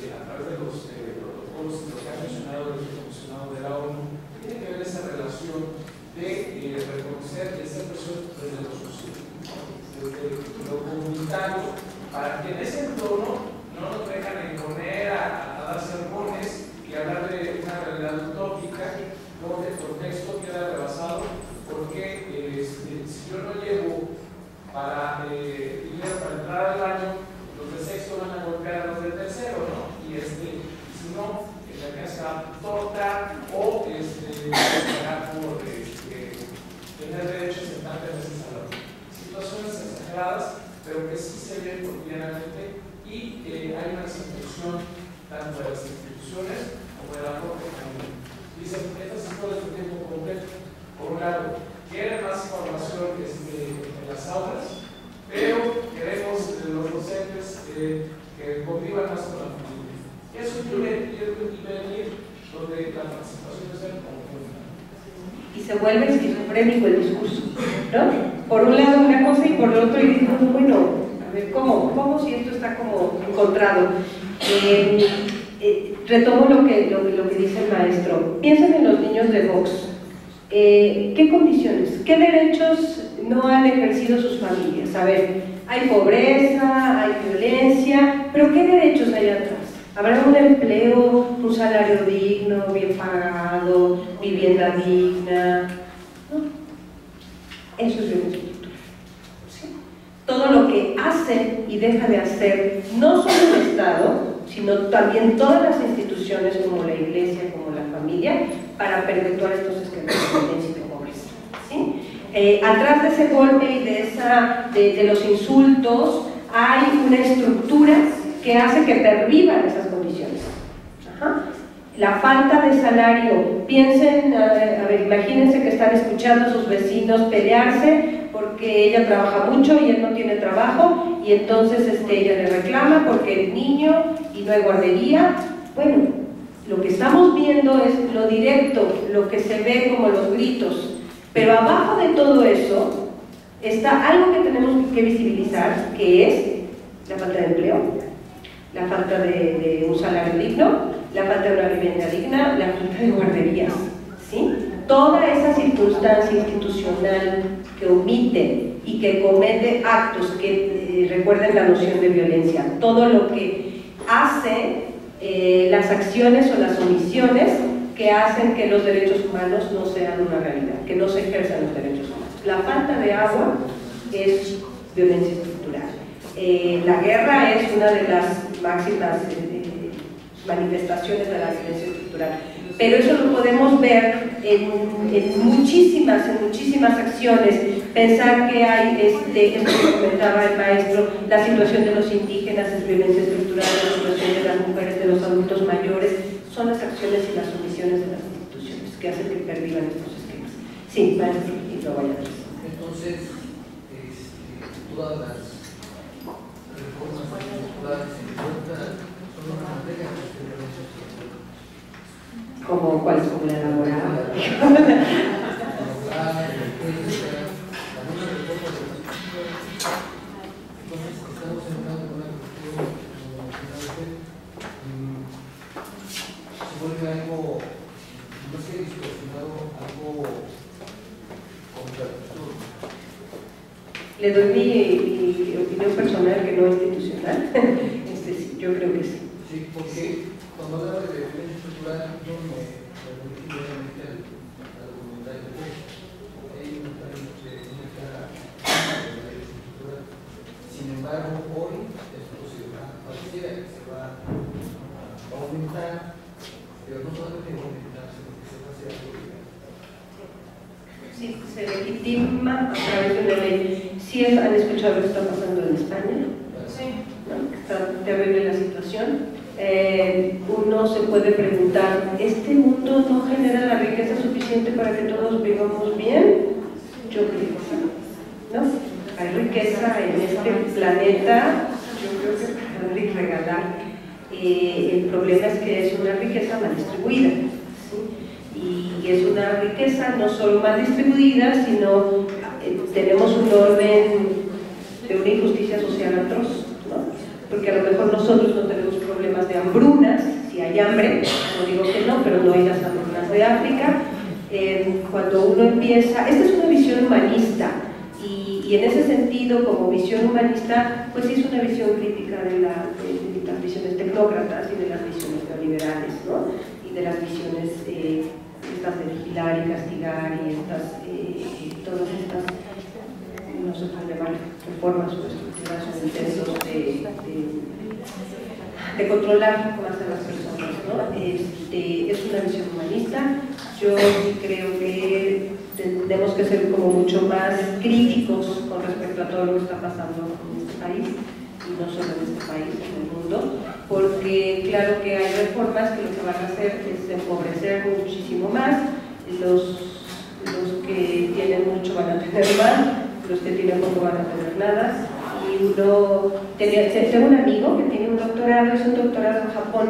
a través de los protocolos que ha mencionado el comisionado de la ONU, tiene que ver esa relación de reconocer y hacer presión desde lo social, desde lo comunitario, para que en ese entorno no nos dejan imponer a dar sermones y hablar de una realidad utópica, donde el contexto queda rebasado, porque si yo no llevo para dinero para entrar al baño, los de sexto van a golpear a los de tercero, ¿no? Y si no, la mía se va a torta o pagar por tener derechos en tantas veces a la vida. Situaciones exageradas, pero que sí se ven cotidianamente y hay una desinstrucción tanto de las instituciones como de la propia familia. Dicen, estas escuelas de tiempo completo, por un lado, quieren más información en las aulas, pero queremos los docentes que convivan más con la familia. Eso incluye venir donde la participación debe ser conjunta. Y se vuelve esquizofrénico el discurso, ¿no? Por un lado una cosa y por el otro, y dices, bueno, a ver, ¿cómo si esto está como encontrado? Retomo lo que dice el maestro. Piensen en los niños de Vox. ¿Qué condiciones, qué derechos no han ejercido sus familias? A ver, hay pobreza, hay violencia, pero ¿qué derechos hay atrás? ¿Habrá un empleo, un salario digno, bien pagado, vivienda digna? ¿No? Eso es violencia estructural. ¿Sí? Todo lo que hace y deja de hacer, no solo el Estado, sino también todas las instituciones como la iglesia, como la familia, para perpetuar estos esquemas de violencia y de pobreza. ¿Sí? Atrás de ese golpe y de los insultos hay una estructura que hace que pervivan esas condiciones. Ajá. La falta de salario, piensen, a ver, imagínense que están escuchando a sus vecinos pelearse porque ella trabaja mucho y él no tiene trabajo, y entonces ella le reclama porque es niño y no hay guardería. Bueno, lo que estamos viendo es lo directo, lo que se ve como los gritos, pero abajo de todo eso está algo que tenemos que visibilizar, que es la falta de empleo, la falta de un salario digno, la falta de una vivienda digna, la falta de guarderías, ¿sí? Toda esa circunstancia institucional que omite y que comete actos que recuerden la noción de violencia, todo lo que hace las acciones o las omisiones que hacen que los derechos humanos no sean una realidad, que no se ejerzan los derechos humanos. La falta de agua es violencia estructural. La guerra es una de las máximas manifestaciones de la violencia estructural, pero eso lo podemos ver en muchísimas acciones. Pensar que hay, esto que comentaba el maestro, la situación de los indígenas es violencia estructural, la situación de las mujeres, de los adultos mayores, son las acciones y las omisiones de las instituciones que hacen que pervivan estos esquemas. Sí, maestro, y lo voy a decir. Entonces, todas las reformas estructurales en contra son una materia de violencia estructural. ¿Como cuál es? ¿Como la laboral? Entonces, estamos entrando con una cuestión, se vuelve algo, no sé, distorsionado, algo contradictorio. Le doy mi opinión personal, que no institucional. Sí, yo creo que sí. Sí, porque cuando hablaba de violencia estructural, yo me referí inmediatamente al argumentario de hay un argumento de una clara violencia estructural. Sin embargo, hoy esto pareciera que se va a aumentar, pero no solamente va a aumentar, sino que se va a hacer algo. Sí, se legitima a través de una ley. ¿Sí han escuchado lo que está pasando en España? Sí. ¿No? Está terrible la situación. uno se puede preguntar, ¿este mundo no genera la riqueza suficiente para que todos vivamos bien? Yo creo que sí, ¿no? Hay riqueza en este planeta, yo creo que para dar y regalar. El problema es que es una riqueza mal distribuida, ¿sí? Y es una riqueza no solo mal distribuida, sino tenemos un orden de una injusticia social atroz, ¿no? Porque a lo mejor nosotros no tenemos problemas de hambrunas, si hay hambre, no digo que no, pero no hay las hambrunas de África. Cuando uno empieza, esta es una visión humanista, y en ese sentido, como visión humanista, pues sí es una visión crítica de las visiones tecnócratas y de las visiones neoliberales, ¿no? Y de las visiones estas de vigilar y castigar y todas estas, no se pueden llamar reformas o estructuras o intentos de controlar más a las personas, ¿no? Es una visión humanista. Yo creo que tenemos que ser como mucho más críticos con respecto a todo lo que está pasando en este país, y no solo en este país, en el mundo, porque claro que hay reformas que lo que van a hacer es empobrecer muchísimo más. Los que tienen mucho van a tener más, los que tienen poco van a tener nada. Y tengo un amigo que tiene un doctorado, es un doctorado en Japón,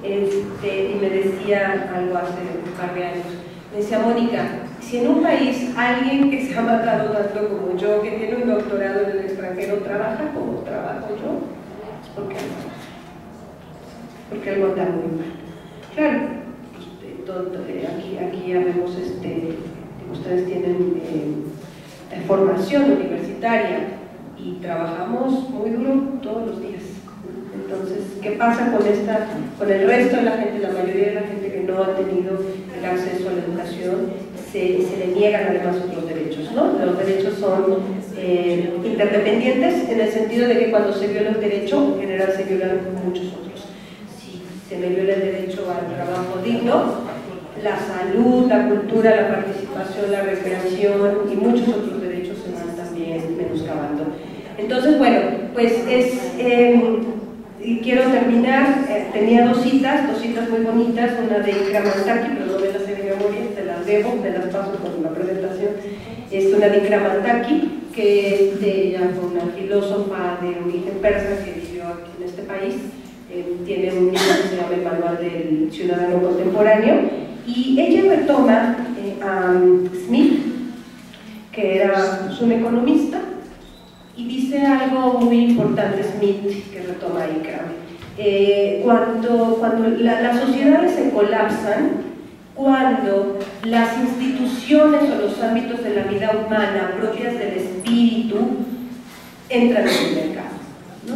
y me decía algo hace un par de años, me decía: Mónica, si en un país alguien que se ha matado tanto como yo, que tiene un doctorado en el extranjero, trabaja como trabajo yo, es porque algo anda muy mal. Claro, aquí ya vemos, ustedes tienen formación universitaria y trabajamos muy duro todos los días. Entonces, ¿qué pasa con el resto de la gente? La mayoría de la gente que no ha tenido el acceso a la educación, se le niegan además otros derechos, ¿no? Los derechos son interdependientes, en el sentido de que cuando se viola un derecho, en general se violan muchos otros. Si se me viola el derecho al trabajo digno, la salud, la cultura, la participación, la recreación y muchos otros derechos se van también menoscabando. Entonces, bueno, pues y quiero terminar, tenía dos citas muy bonitas, una de Ikra Mantaki, pero no me las sé de memoria, te las debo, me las paso por la presentación. Es una de Ikra Mantaki, que ella fue una filósofa de origen persa que vivió aquí en este país, tiene un libro que se llama El Manual del Ciudadano Contemporáneo, y ella retoma a Smith, que era un economista, y dice algo muy importante Smith, que retoma Ikra. Cuando las sociedades se colapsan, cuando las instituciones o los ámbitos de la vida humana propias del espíritu entran en el mercado, ¿no?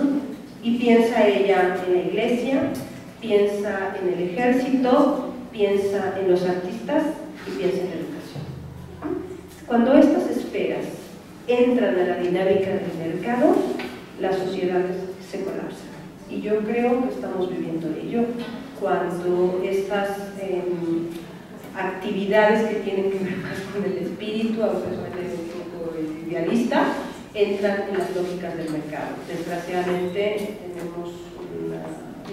Y piensa ella en la iglesia, piensa en el ejército, piensa en los artistas y piensa en la educación. Cuando estas esferas entran a la dinámica del mercado, las sociedades se colapsan. Y yo creo que estamos viviendo ello cuando estas actividades que tienen que ver más con el espíritu, aunque suene un poco idealista, entran en las lógicas del mercado. Desgraciadamente tenemos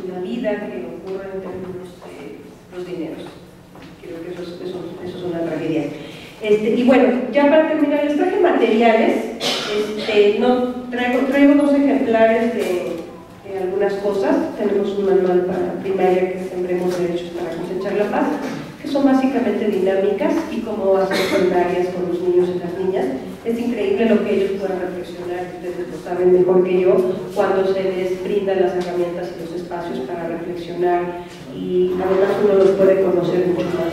una vida que ocurre en términos de los dineros. Creo que eso es una tragedia. Y bueno, ya para terminar, les traje materiales. Traigo dos ejemplares de algunas cosas. Tenemos un manual para primaria, que es Sembremos Derechos para Cosechar la Paz, que son básicamente dinámicas y cómo hacer secundarias con los niños y las niñas. Es increíble lo que ellos puedan reflexionar, ustedes lo saben mejor que yo, cuando se les brindan las herramientas y los espacios para reflexionar, y además uno los puede conocer mucho más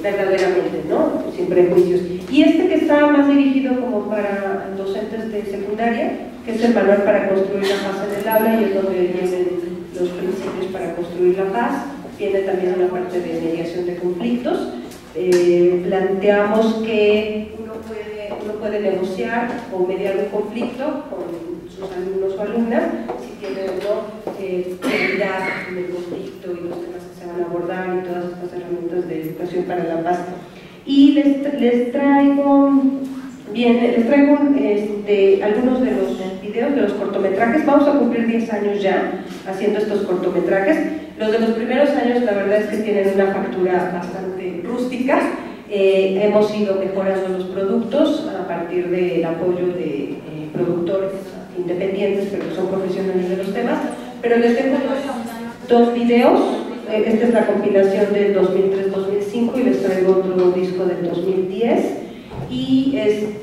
verdaderamente, ¿no? Sin prejuicios. Y que está más dirigido como para docentes de secundaria, que es el manual para construir la paz en el aula, y es donde vienen los principios para construir la paz. Tiene también una parte de mediación de conflictos. Planteamos que uno puede negociar o mediar un conflicto con sus alumnos o alumnas, si tienen o no claridad en el conflicto y los temas que se van a abordar y todas estas herramientas de educación para la paz. Y les traigo algunos de los videos, de los cortometrajes. Vamos a cumplir 10 años ya haciendo estos cortometrajes. Los de los primeros años la verdad es que tienen una factura bastante rústica. Hemos ido mejorando los productos a partir del apoyo de productores independientes, pero que son profesionales de los temas. Pero les dejo dos videos. Esta es la compilación del 2003-2005 y les traigo otro disco del 2010. Y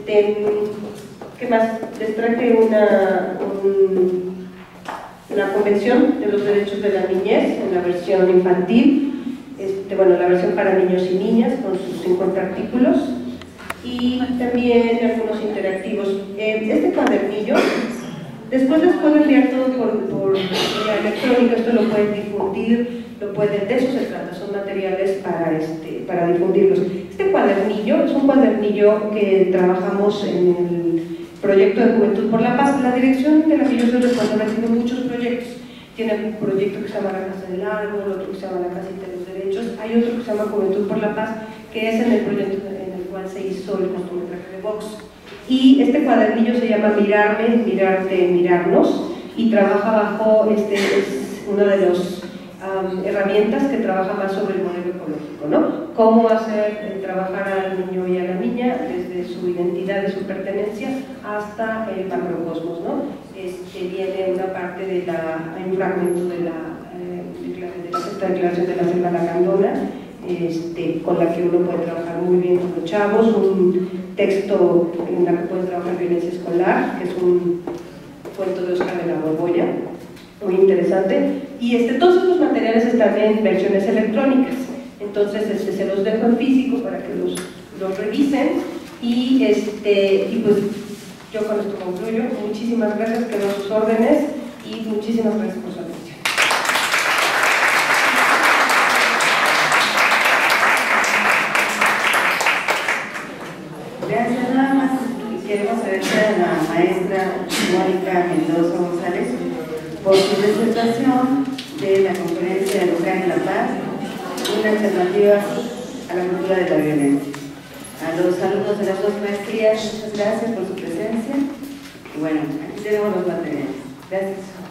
¿qué más? Les traje una convención de los derechos de la niñez en la versión infantil, bueno, la versión para niños y niñas con sus 50 artículos, y también algunos interactivos. Este cuadernillo, después les puedo enviar todo por vía electrónica, esto lo pueden difundir, de eso se trata, son materiales para difundirlos. Este cuadernillo es un cuadernillo que trabajamos en el proyecto de Juventud por la Paz. La dirección de la que yo soy responsable tiene muchos proyectos. Tiene un proyecto que se llama La Casa del Árbol, otro que se llama La Casita de los Derechos, hay otro que se llama Juventud por la Paz, que es en el proyecto en el cual se hizo el cortometraje de Vox. Y este cuadernillo se llama Mirarme, Mirarte, Mirarnos, y trabaja bajo, es una de las herramientas que trabaja más sobre el modelo ecológico, ¿no? Cómo hacer trabajar al niño y a la niña desde su identidad y su pertenencia hasta el macrocosmos, ¿no? Viene una parte de hay un fragmento de la sexta declaración de la Selva Lacandona, con la que uno puede trabajar muy bien con los chavos, un texto en la que puede trabajar violencia escolar, que es un cuento de Oscar de la Borbolla, muy interesante, y todos estos materiales están en versiones electrónicas, entonces se los dejo en físico para que los revisen, y pues yo con esto concluyo. Muchísimas gracias, quedo a sus órdenes, y muchísimas gracias por su atención. Gracias, nada más queremos agradecer a la maestra Mónica Mendoza González por su presentación de la conferencia Educar en la Paz, una alternativa a la cultura de la violencia. A los alumnos de las dos maestrías, muchas gracias por su presencia. Y bueno, aquí tenemos los materiales. Gracias.